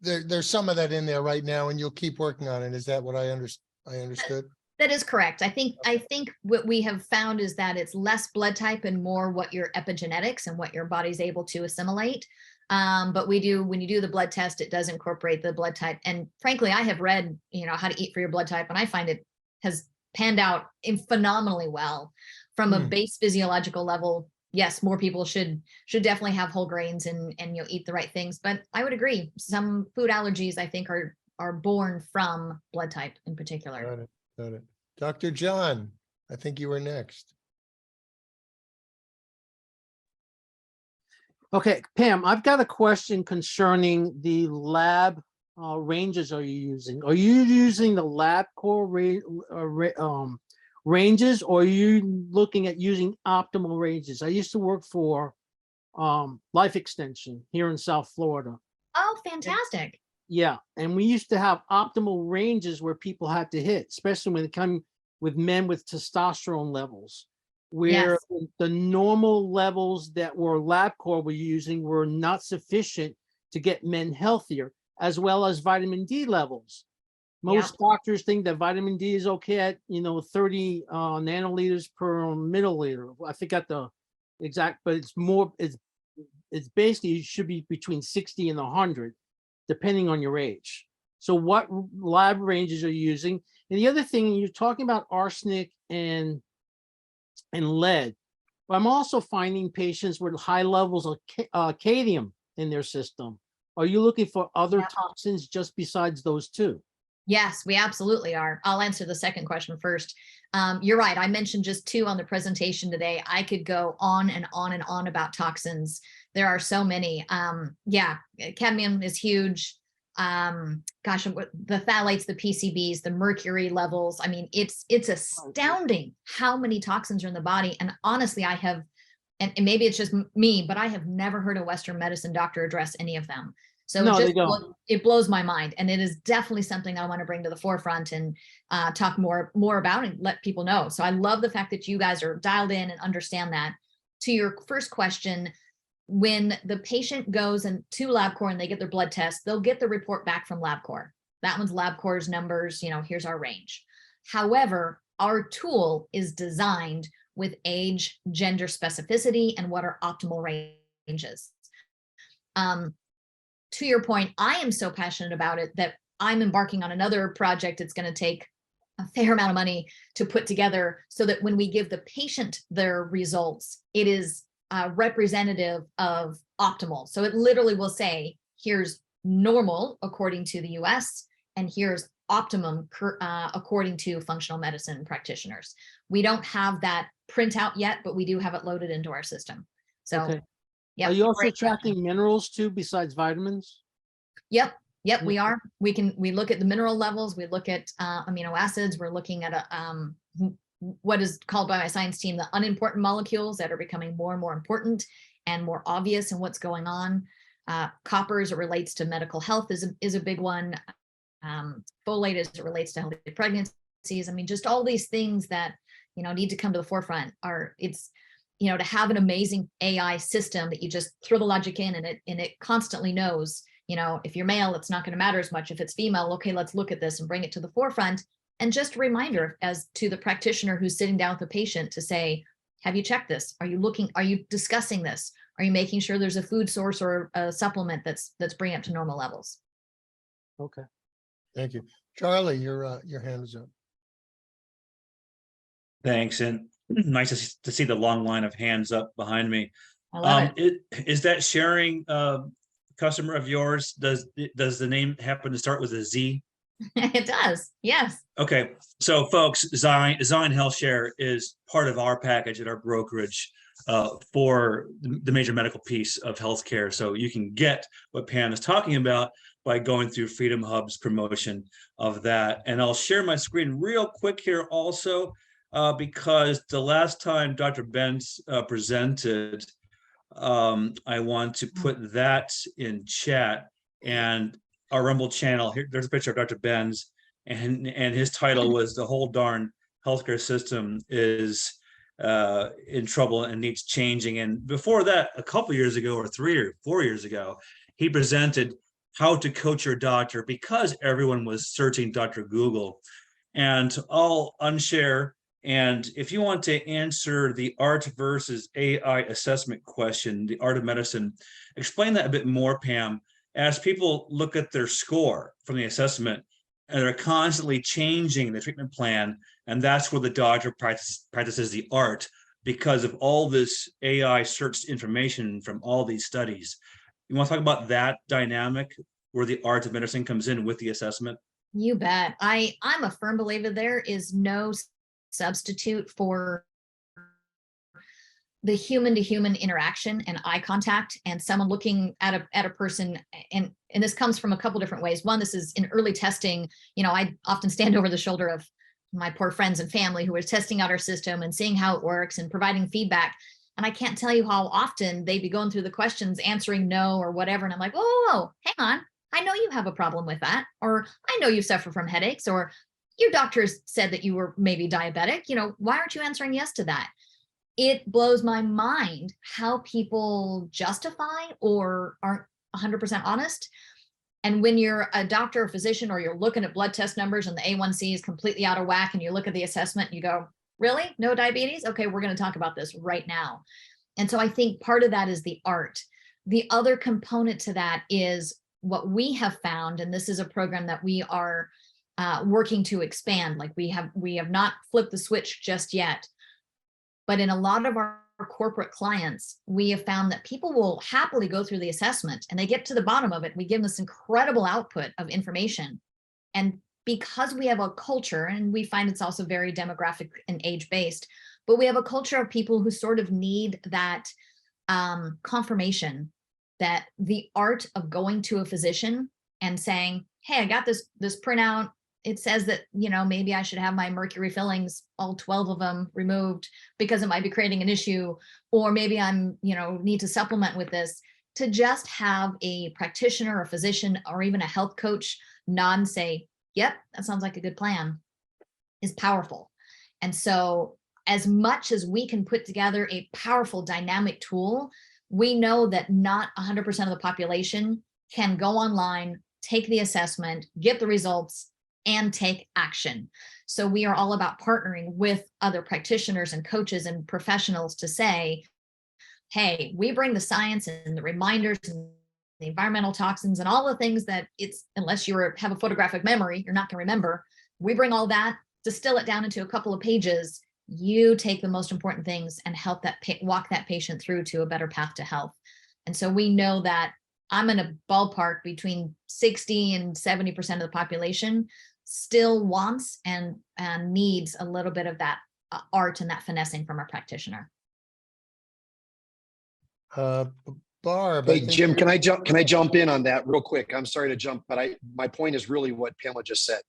There's some of that in there right now, and you'll keep working on it. Is that what I understood? That is correct. I think what we have found is that it's less blood type and more what your epigenetics and what your body's able to assimilate. But when you do the blood test, it does incorporate the blood type. And frankly, I have read, how to eat for your blood type, and I find it has panned out phenomenally well from a base physiological level. Yes, more people should definitely have whole grains and eat the right things. But I would agree, some food allergies I think are born from blood type in particular. Got it. Dr. John, I think you were next. Okay, Pam, I've got a question concerning the lab ranges are you using? Are you using the LabCorp ranges, or are you looking at using optimal ranges? I used to work for Life Extension here in South Florida. Oh, fantastic. Yeah, and we used to have optimal ranges where people had to hit, especially when it came with men with testosterone levels, where the normal levels that were LabCorp were using were not sufficient to get men healthier, as well as vitamin D levels. Most doctors think that vitamin D is okay at 30 nanoliters per milliliter. I forgot the exact, but it's more. It's basically, it should be between 60 and 100. Depending on your age. So what lab ranges are you using? And the other thing, you're talking about arsenic and lead, but I'm also finding patients with high levels of cadmium in their system. Are you looking for other toxins just besides those two? Yes, we absolutely are. I'll answer the second question first. You're right. I mentioned just two on the presentation today. I could go on and on and on about toxins. There are so many. Cadmium is huge. The phthalates, the PCBs, the mercury levels. I mean, it's astounding how many toxins are in the body. And honestly, I have, and maybe it's just me, but I have never heard a Western medicine doctor address any of them. So it blows my mind. And it is definitely something I want to bring to the forefront and talk more about and let people know. So I love the fact that you guys are dialed in and understand that. To your first question, when the patient goes to LabCorp and they get their blood test, they'll get the report back from LabCorp. That one's LabCorp's numbers, here's our range. However, our tool is designed with age, gender specificity, and what are optimal ranges. To your point, I am so passionate about it that I'm embarking on another project. It's going to take a fair amount of money to put together so that when we give the patient their results, it is representative of optimal. So it literally will say, here's normal according to the US, and here's optimum according to functional medicine practitioners. We don't have that printout yet, but we do have it loaded into our system. So, are you also tracking minerals too, besides vitamins? Yep, we are. We look at the mineral levels. We look at amino acids. We're looking at what is called by my science team the unimportant molecules that are becoming more and more important and more obvious in what's going on. Copper, as it relates to medical health, is a big one. Folate, as it relates to healthy pregnancies. I mean, just all these things that need to come to the forefront to have an amazing AI system that you just throw the logic in and it constantly knows. If you're male, it's not going to matter as much. If it's female, okay, let's look at this and bring it to the forefront. And just a reminder as to the practitioner who's sitting down with the patient to say, have you checked this? Are you discussing this? Are you making sure there's a food source or a supplement that's bringing up to normal levels? Okay. Thank you. Charlie, your hand is up. Thanks, and nice to see the long line of hands up behind me. I love it. Is that sharing customer of yours? Does the name happen to start with a Z? It does, yes. Okay, so folks, Zion Health Share is part of our package at our brokerage for the major medical piece of healthcare. So you can get what Pam is talking about, by going through Freedom Hub's promotion of that. And I'll share my screen real quick here also, because the last time Dr. Benz presented, I want to put that in chat, and our Rumble channel. Here, there's a picture of Dr. Benz, and his title was "The Whole Darn Healthcare System is in trouble and needs changing." And before that, a couple years ago, or 3 or 4 years ago, he presented "How to Coach Your Doctor," because everyone was searching Dr. Google. And I'll unshare. And if you want to answer the art versus AI assessment question, the art of medicine, explain that a bit more, Pam, as people look at their score from the assessment and they're constantly changing the treatment plan. And that's where the doctor practices the art, because of all this AI searched information from all these studies. You want to talk about that dynamic where the art of medicine comes in with the assessment? You bet. I'm a firm believer there is no substitute for the human to human interaction and eye contact, and someone looking at a person. And this comes from a couple different ways. One, this is in early testing. You know, I often stand over the shoulder of my poor friends and family who are testing out our system and seeing how it works and providing feedback. And I can't tell you how often they'd be going through the questions, answering no or whatever. And I'm like, whoa, hang on. I know you have a problem with that. Or I know you suffer from headaches, or your doctors said that you were maybe diabetic. You know, why aren't you answering yes to that? It blows my mind how people justify or aren't 100% honest. And when you're a doctor or physician, or you're looking at blood test numbers and the A1C is completely out of whack, and you look at the assessment and you go, really? No diabetes? Okay, we're going to talk about this right now. And so I think part of that is the art. The other component to that is what we have found, and this is a program that we are working to expand. Like we have not flipped the switch just yet, but in a lot of our corporate clients, we have found that people will happily go through the assessment and they get to the bottom of it. We give them this incredible output of information. And because we have a culture, and we find it's also very demographic and age based, but we have a culture of people who sort of need that confirmation that the art of going to a physician and saying, hey, I got this printout. It says that, you know, maybe I should have my mercury fillings, all 12 of them, removed because it might be creating an issue, or maybe I'm, you know, need to supplement with this. To just have a practitioner or physician or even a health coach nod and say, yep, that sounds like a good plan, is powerful. And so as much as we can put together a powerful dynamic tool, we know that not 100% of the population can go online, take the assessment, get the results, and take action. So we are all about partnering with other practitioners and coaches and professionals to say, hey, we bring the science and the reminders and the environmental toxins and all the things that it's, unless you have a photographic memory, you're not going to remember. We bring all that, distill it down into a couple of pages. You take the most important things and help that walk that patient through to a better path to health. And so we know that I'm in a ballpark between 60 and 70% of the population still wants and needs a little bit of that art and that finessing from a practitioner. Barb, hey Jim, can I jump in on that real quick? I'm sorry to jump, but my point is really what Pamela just said.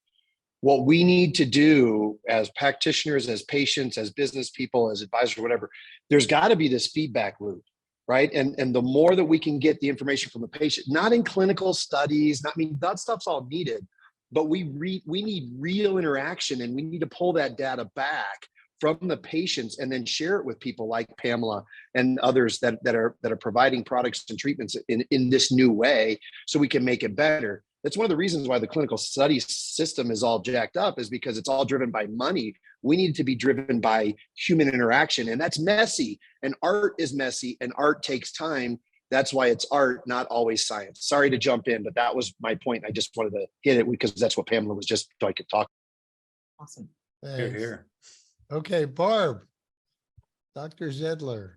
What we need to do as practitioners, as patients, as business people, as advisors, whatever, there's got to be this feedback loop, right? And the more that we can get the information from the patient, not in clinical studies, that stuff's all needed, but we need real interaction, and we need to pull that data back from the patients and then share it with people like Pamela and others that are providing products and treatments in this new way, so we can make it better. That's one of the reasons why the clinical study system is all jacked up, is because it's all driven by money. We need to be driven by human interaction, and that's messy, and art is messy, and art takes time. That's why it's art, not always science. Sorry to jump in, but that was my point. I just wanted to hit it because that's what Pamela was just, so I could talk. Awesome. Thanks. Here. Okay, Barb, Dr. Zedler.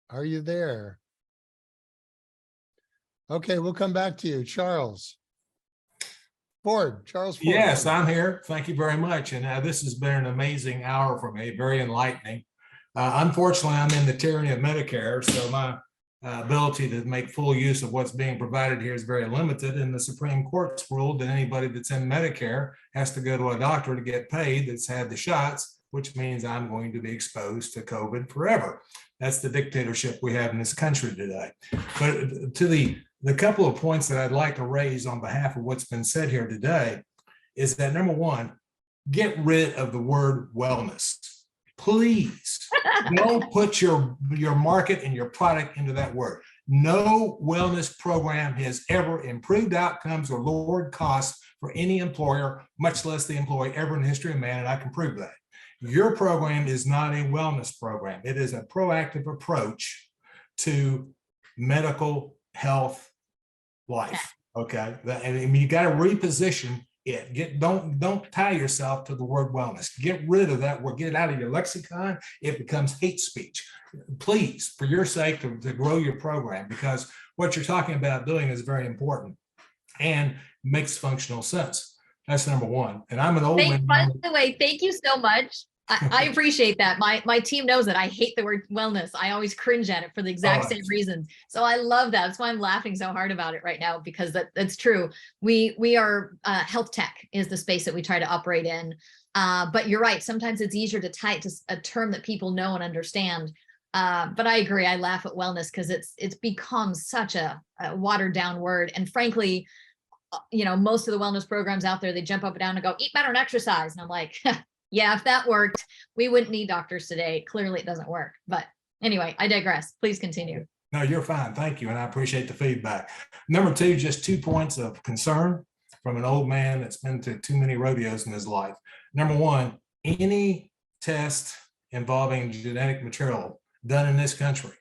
Are you there? Okay, we'll come back to you. Charles Ford. Yes, I'm here. Thank you very much. And this has been an amazing hour for me, very enlightening. Unfortunately, I'm in the tyranny of Medicare, so my ability to make full use of what's being provided here is very limited. And the Supreme Court's ruled that anybody that's in Medicare has to go to a doctor to get paid that's had the shots, which means I'm going to be exposed to COVID forever. That's the dictatorship we have in this country today. But to the couple of points that I'd like to raise on behalf of what's been said here today is that, number one, get rid of the word wellness. Please don't put your market and your product into that word. No wellness program has ever improved outcomes or lowered costs for any employer, much less the employee, ever in the history of man, and I can prove that. Your program is not a wellness program. It is a proactive approach to medical health life. Okay, and you got to reposition it. Don't tie yourself to the word wellness. Get rid of that word. Get it out of your lexicon. It becomes hate speech. Please, for your sake, to grow your program, because what you're talking about doing is very important and makes functional sense. That's number one. And I'm an old man. By the way, thank you so much. I appreciate that. My team knows that I hate the word wellness. I always cringe at it for the exact same reasons. So I love that. That's why I'm laughing so hard about it right now, because that's true. We are health tech is the space that we try to operate in. But you're right. Sometimes it's easier to tie it to a term that people know and understand. But I agree. I laugh at wellness because it's become such a watered down word. And frankly, most of the wellness programs out there, they jump up and down and go, eat better and exercise. And I'm like, yeah, if that worked, we wouldn't need doctors today. Clearly it doesn't work. But anyway, I digress. Please continue. No, you're fine. Thank you. And I appreciate the feedback. Number two, just 2 points of concern from an old man that's been to too many rodeos in his life. Number one, any test involving genetic material done in this country,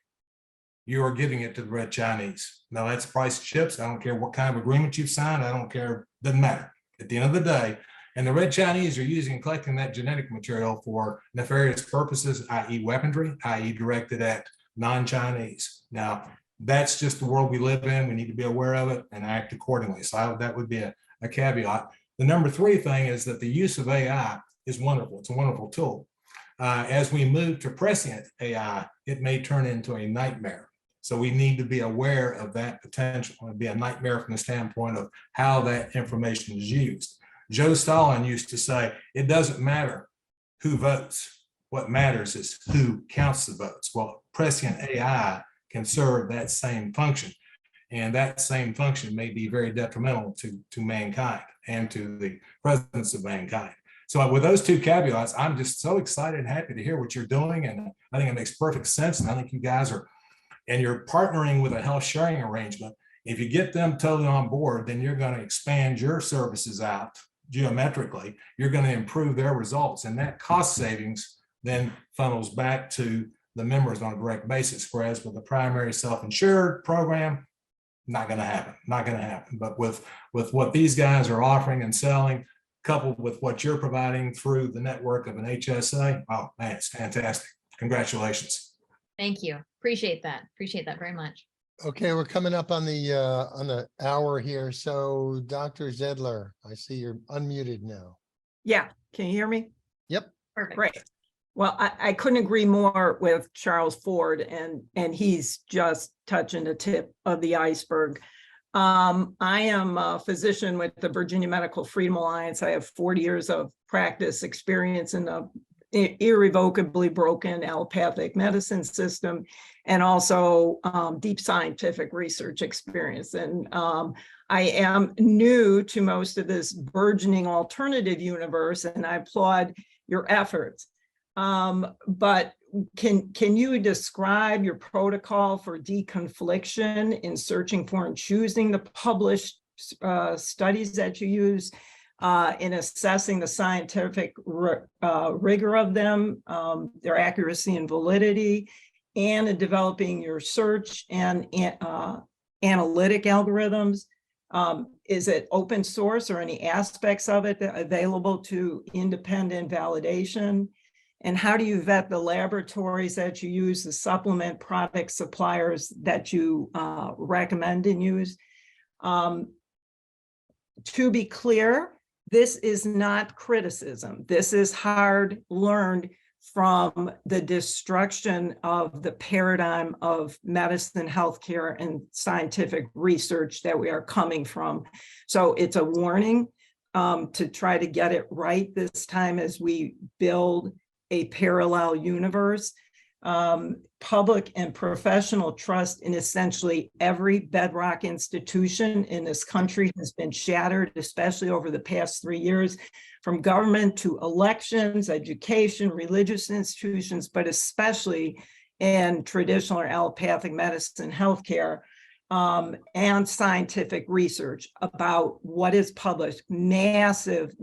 you are giving it to the Red Chinese. Now that's price of chips. I don't care what kind of agreement you've signed. I don't care. Doesn't matter. At the end of the day, and the Red Chinese are using and collecting that genetic material for nefarious purposes, i.e. weaponry, i.e. directed at non-Chinese. Now, that's just the world we live in. We need to be aware of it and act accordingly. So that would be a caveat. The number 3 thing is that the use of AI is wonderful. It's a wonderful tool. As we move to prescient AI, it may turn into a nightmare. So we need to be aware of that potential. It would be a nightmare from the standpoint of how that information is used. Joe Stalin used to say, it doesn't matter who votes. What matters is who counts the votes. Well, prescient AI can serve that same function. And that same function may be very detrimental to mankind and to the presence of mankind. So with those 2 caveats, I'm just so excited and happy to hear what you're doing. And I think it makes perfect sense. And I think you guys and you're partnering with a health sharing arrangement. If you get them totally on board, then you're going to expand your services out geometrically. You're going to improve their results, and that cost savings then funnels back to the members on a direct basis. Whereas with the primary self-insured program, not going to happen. But with what these guys are offering and selling, coupled with what you're providing through the network of an HSA, oh man, it's fantastic. Congratulations. Thank you. Appreciate that very much. Okay, we're coming up on the hour here. So Dr. Zedler, I see you're unmuted now. Yeah, can you hear me? Yep. Perfect. Great. Well, I couldn't agree more with Charles Ford, and he's just touching the tip of the iceberg. I am a physician with the Virginia Medical Freedom Alliance. I have 40 years of practice experience in the irrevocably broken allopathic medicine system, and also deep scientific research experience. And I am new to most of this burgeoning alternative universe, and I applaud your efforts. But can you describe your protocol for deconfliction in searching for and choosing the published studies that you use, in assessing the scientific rigor of them, their accuracy and validity, and in developing your search and analytic algorithms? Is it open source or any aspects of it available to independent validation? And how do you vet the laboratories that you use, the supplement product suppliers that you recommend and use? To be clear, this is not criticism. This is hard-learned from the destruction of the paradigm of medicine, healthcare, and scientific research that we are coming from. So it's a warning to try to get it right this time as we build a parallel universe. Public and professional trust in essentially every bedrock institution in this country has been shattered, especially over the past 3 years, from government to elections, education, religious institutions, but especially in traditional or allopathic medicine, healthcare, and scientific research about what is published. Massive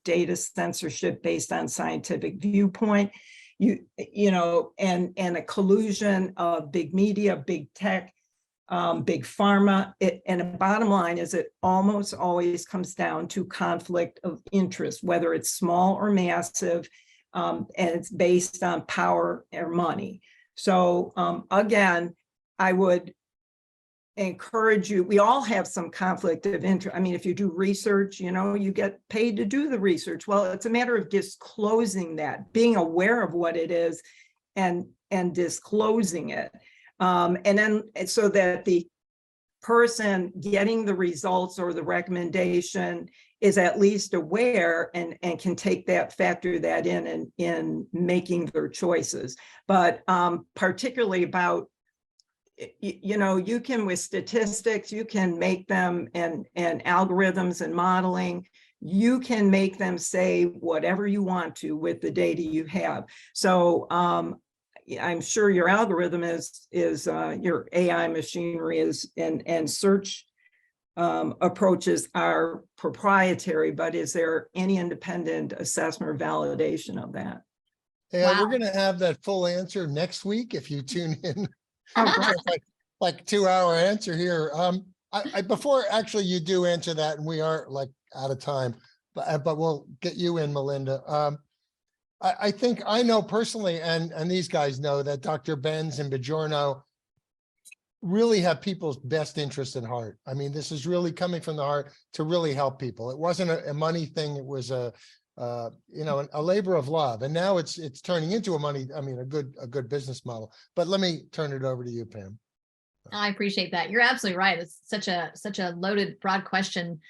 data censorship based on scientific viewpoint. You know, and a collusion of big media, big tech, big pharma. And the bottom line is it almost always comes down to conflict of interest, whether it's small or massive, and it's based on power or money. So again, I would encourage you, we all have some conflict of interest. I mean, if you do research, you know, you get paid to do the research. Well, it's a matter of disclosing that, being aware of what it is and disclosing it. And then so that the person getting the results or the recommendation is at least aware and can take that, factor that in making their choices. But particularly about, you know, you can, with statistics, you can make them and algorithms and modeling, you can make them say whatever you want to with the data you have. So I'm sure your algorithm is your AI machinery is and search approaches are proprietary, but is there any independent assessment or validation of that? Yeah, we're going to have that full answer next week if you tune in. Like 2-hour answer here. I before actually you do answer that, and we are like out of time, but we'll get you in, Melinda. I think I know personally, and these guys know, that Dr. Benz and Bajorno really have people's best interest at heart. I mean, this is really coming from the heart to really help people. It wasn't a money thing. It was a labor of love, and now it's turning into a good business model. But let me turn it over to you, Pam. I appreciate that. You're absolutely right. It's such a loaded, broad question.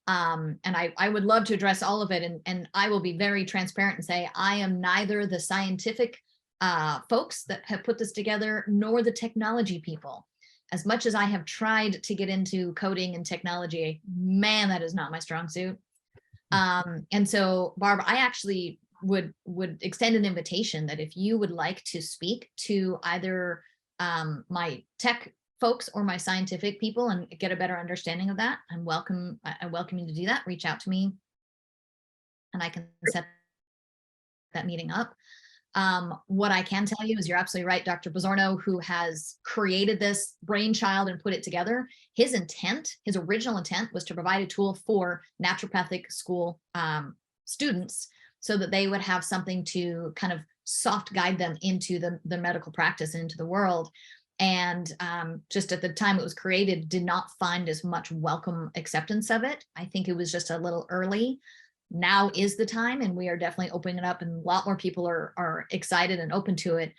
And I would love to address all of it. And I will be very transparent and say, I am neither the scientific folks that have put this together, nor the technology people. As much as I have tried to get into coding and technology, man, that is not my strong suit. And so, Barb, I actually would extend an invitation that if you would like to speak to either my tech folks or my scientific people and get a better understanding of that, I welcome you to do that. Reach out to me and I can set that meeting up. What I can tell you is you're absolutely right. Dr. Bajorno, who has created this brainchild and put it together, his original intent was to provide a tool for naturopathic school students so that they would have something to kind of soft guide them into the medical practice and into the world. And just at the time it was created, did not find as much welcome acceptance of it. I think it was just a little early. Now is the time, and we are definitely opening it up, and a lot more people are excited and open to it.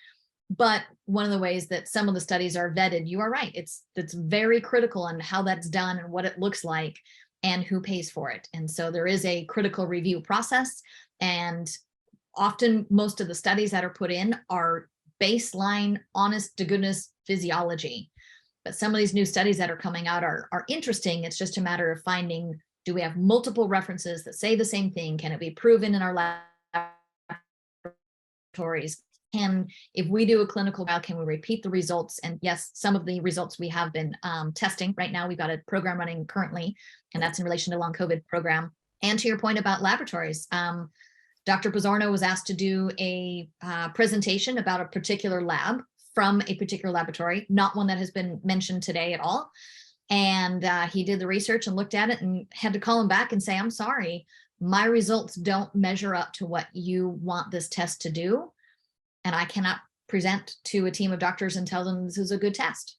But one of the ways that some of the studies are vetted, you are right, it's very critical on how that's done and what it looks like and who pays for it. And so there is a critical review process, and often most of the studies that are put in are baseline, honest to goodness physiology. But some of these new studies that are coming out are interesting. It's just a matter of finding, do we have multiple references that say the same thing? Can it be proven in our laboratories? If we do a clinical trial, can we repeat the results? And yes, some of the results we have been testing right now. We've got a program running currently, and that's in relation to long COVID program. And to your point about laboratories, Dr. Bajorno was asked to do a presentation about a particular lab from a particular laboratory, not one that has been mentioned today at all. And he did the research and looked at it and had to call him back and say, I'm sorry, my results don't measure up to what you want this test to do. And I cannot present to a team of doctors and tell them this is a good test.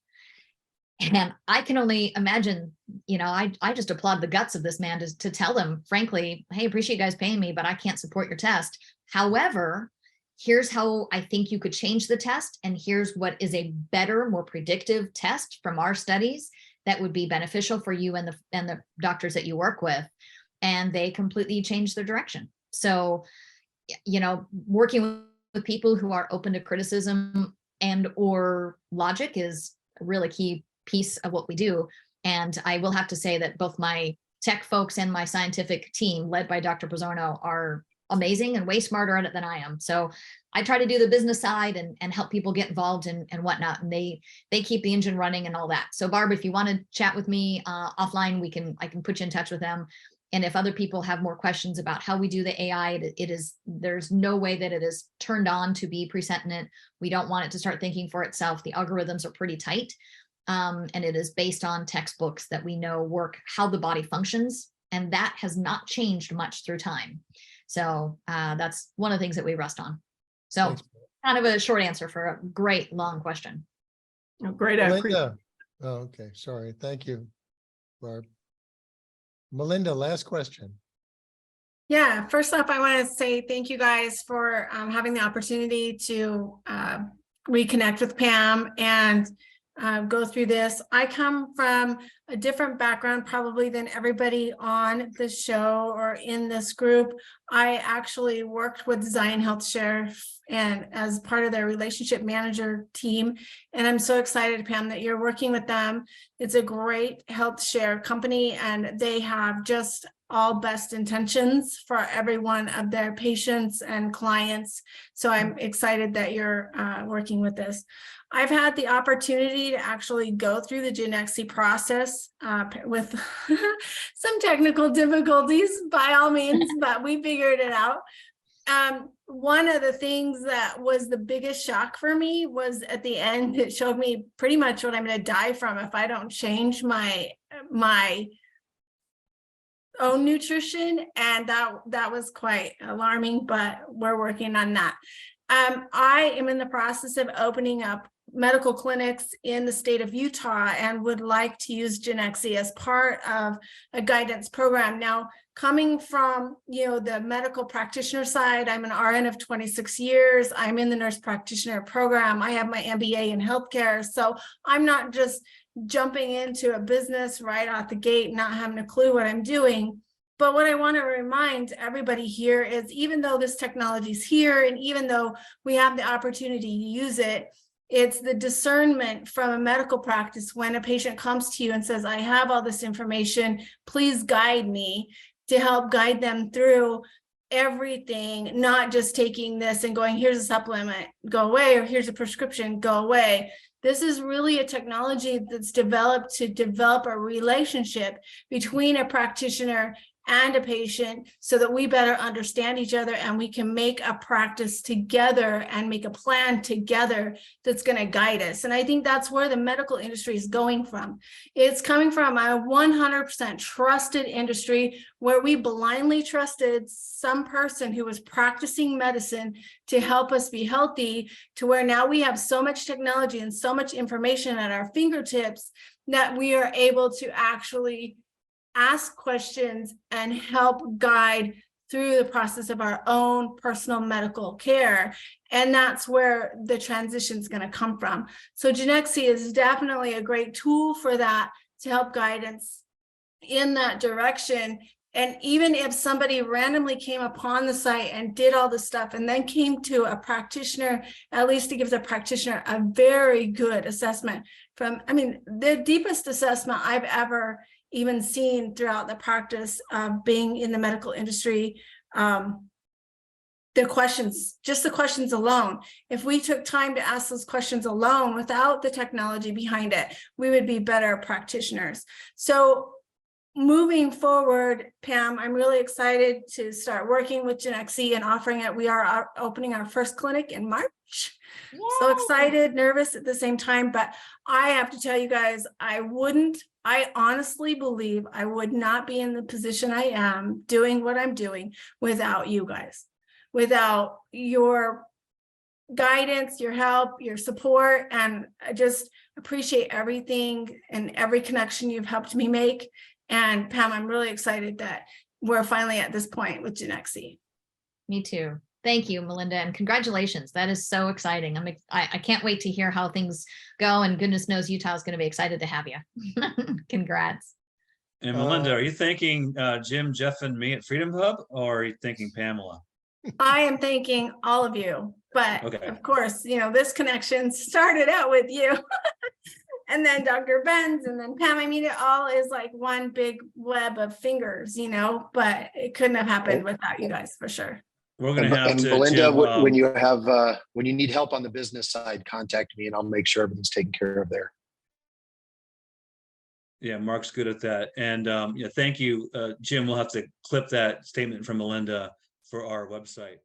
And I can only imagine, I just applaud the guts of this man to tell them, frankly, hey, appreciate you guys paying me, but I can't support your test. However, here's how I think you could change the test, and here's what is a better, more predictive test from our studies that would be beneficial for you and the doctors that you work with. And they completely changed their direction. So, you know, working with people who are open to criticism and or logic is a really key piece of what we do. And I will have to say that both my tech folks and my scientific team, led by Dr. Pizzorno, are amazing and way smarter at it than I am. So I try to do the business side and help people get involved and whatnot. And they keep the engine running and all that. So Barb, if you want to chat with me offline, I can put you in touch with them. And if other people have more questions about how we do the AI, there's no way that it is turned on to be presentient. We don't want it to start thinking for itself. The algorithms are pretty tight. And it is based on textbooks that we know work how the body functions. And that has not changed much through time. So that's one of the things that we rest on. So Thanks. Kind of a short answer for a great long question. Oh, great. I appreciate Melinda. Oh, okay. Sorry. Thank you, Barb. Melinda, last question. Yeah, first off, I want to say thank you guys for having the opportunity to reconnect with Pam and go through this. I come from a different background probably than everybody on the show or in this group. I actually worked with Zion Health Share and as part of their relationship manager team. And I'm so excited, Pam, that you're working with them. It's a great health share company, and they have just all best intentions for every one of their patients and clients. So I'm excited that you're working with this. I've had the opportunity to actually go through the Genexy process with some technical difficulties by all means, but we figured it out. One of the things that was the biggest shock for me was at the end, it showed me pretty much what I'm going to die from if I don't change my own nutrition. And that was quite alarming, but we're working on that. I am in the process of opening up medical clinics in the state of Utah and would like to use Genexy as part of a guidance program. Now, coming from, the medical practitioner side, I'm an RN of 26 years. I'm in the nurse practitioner program. I have my MBA in healthcare. So I'm not just jumping into a business right out the gate, not having a clue what I'm doing. But what I want to remind everybody here is even though this technology is here, and even though we have the opportunity to use it, it's the discernment from a medical practice when a patient comes to you and says, I have all this information, please guide me, to help guide them through everything, not just taking this and going, here's a supplement, go away, or here's a prescription, go away. This is really a technology that's developed to develop a relationship between a practitioner and a patient so that we better understand each other and we can make a practice together and make a plan together that's going to guide us. And I think that's where the medical industry is going from. It's coming from a 100% trusted industry where we blindly trusted some person who was practicing medicine to help us be healthy, to where now we have so much technology and so much information at our fingertips that we are able to actually ask questions and help guide through the process of our own personal medical care. And that's where the transition is going to come from. So Genexy is definitely a great tool for that, to help guidance in that direction. And even if somebody randomly came upon the site and did all this stuff and then came to a practitioner, at least it gives a practitioner a very good assessment from, the deepest assessment I've ever even seen throughout the practice of being in the medical industry. The questions alone, if we took time to ask those questions alone without the technology behind it, we would be better practitioners. So moving forward, Pam, I'm really excited to start working with Genexy and offering it. We are opening our first clinic in March. Yay. So excited, nervous at the same time, but I have to tell you guys, I honestly believe I would not be in the position I am doing what I'm doing without you guys, without your guidance, your help, your support. And I just appreciate everything and every connection you've helped me make. And Pam, I'm really excited that we're finally at this point with Genexy. Me too. Thank you, Melinda, and congratulations. That is so exciting. I can't wait to hear how things go, and goodness knows Utah is going to be excited to have you. Congrats. And Melinda, are you thanking Jim, Jeff, and me at Freedom Hub, or are you thanking Pamela? I am thanking all of you, but Okay. of course, this connection started out with you. And then Dr. Benz, and then Pam. I mean, it all is like one big web of fingers, but it couldn't have happened without you guys, for sure. We're going to have And to, Belinda, Jim, when you need help on the business side, contact me and I'll make sure everything's taken care of there. yeah, Mark's good at that. And yeah, thank you, Jim. We'll have to clip that statement from Melinda for our website.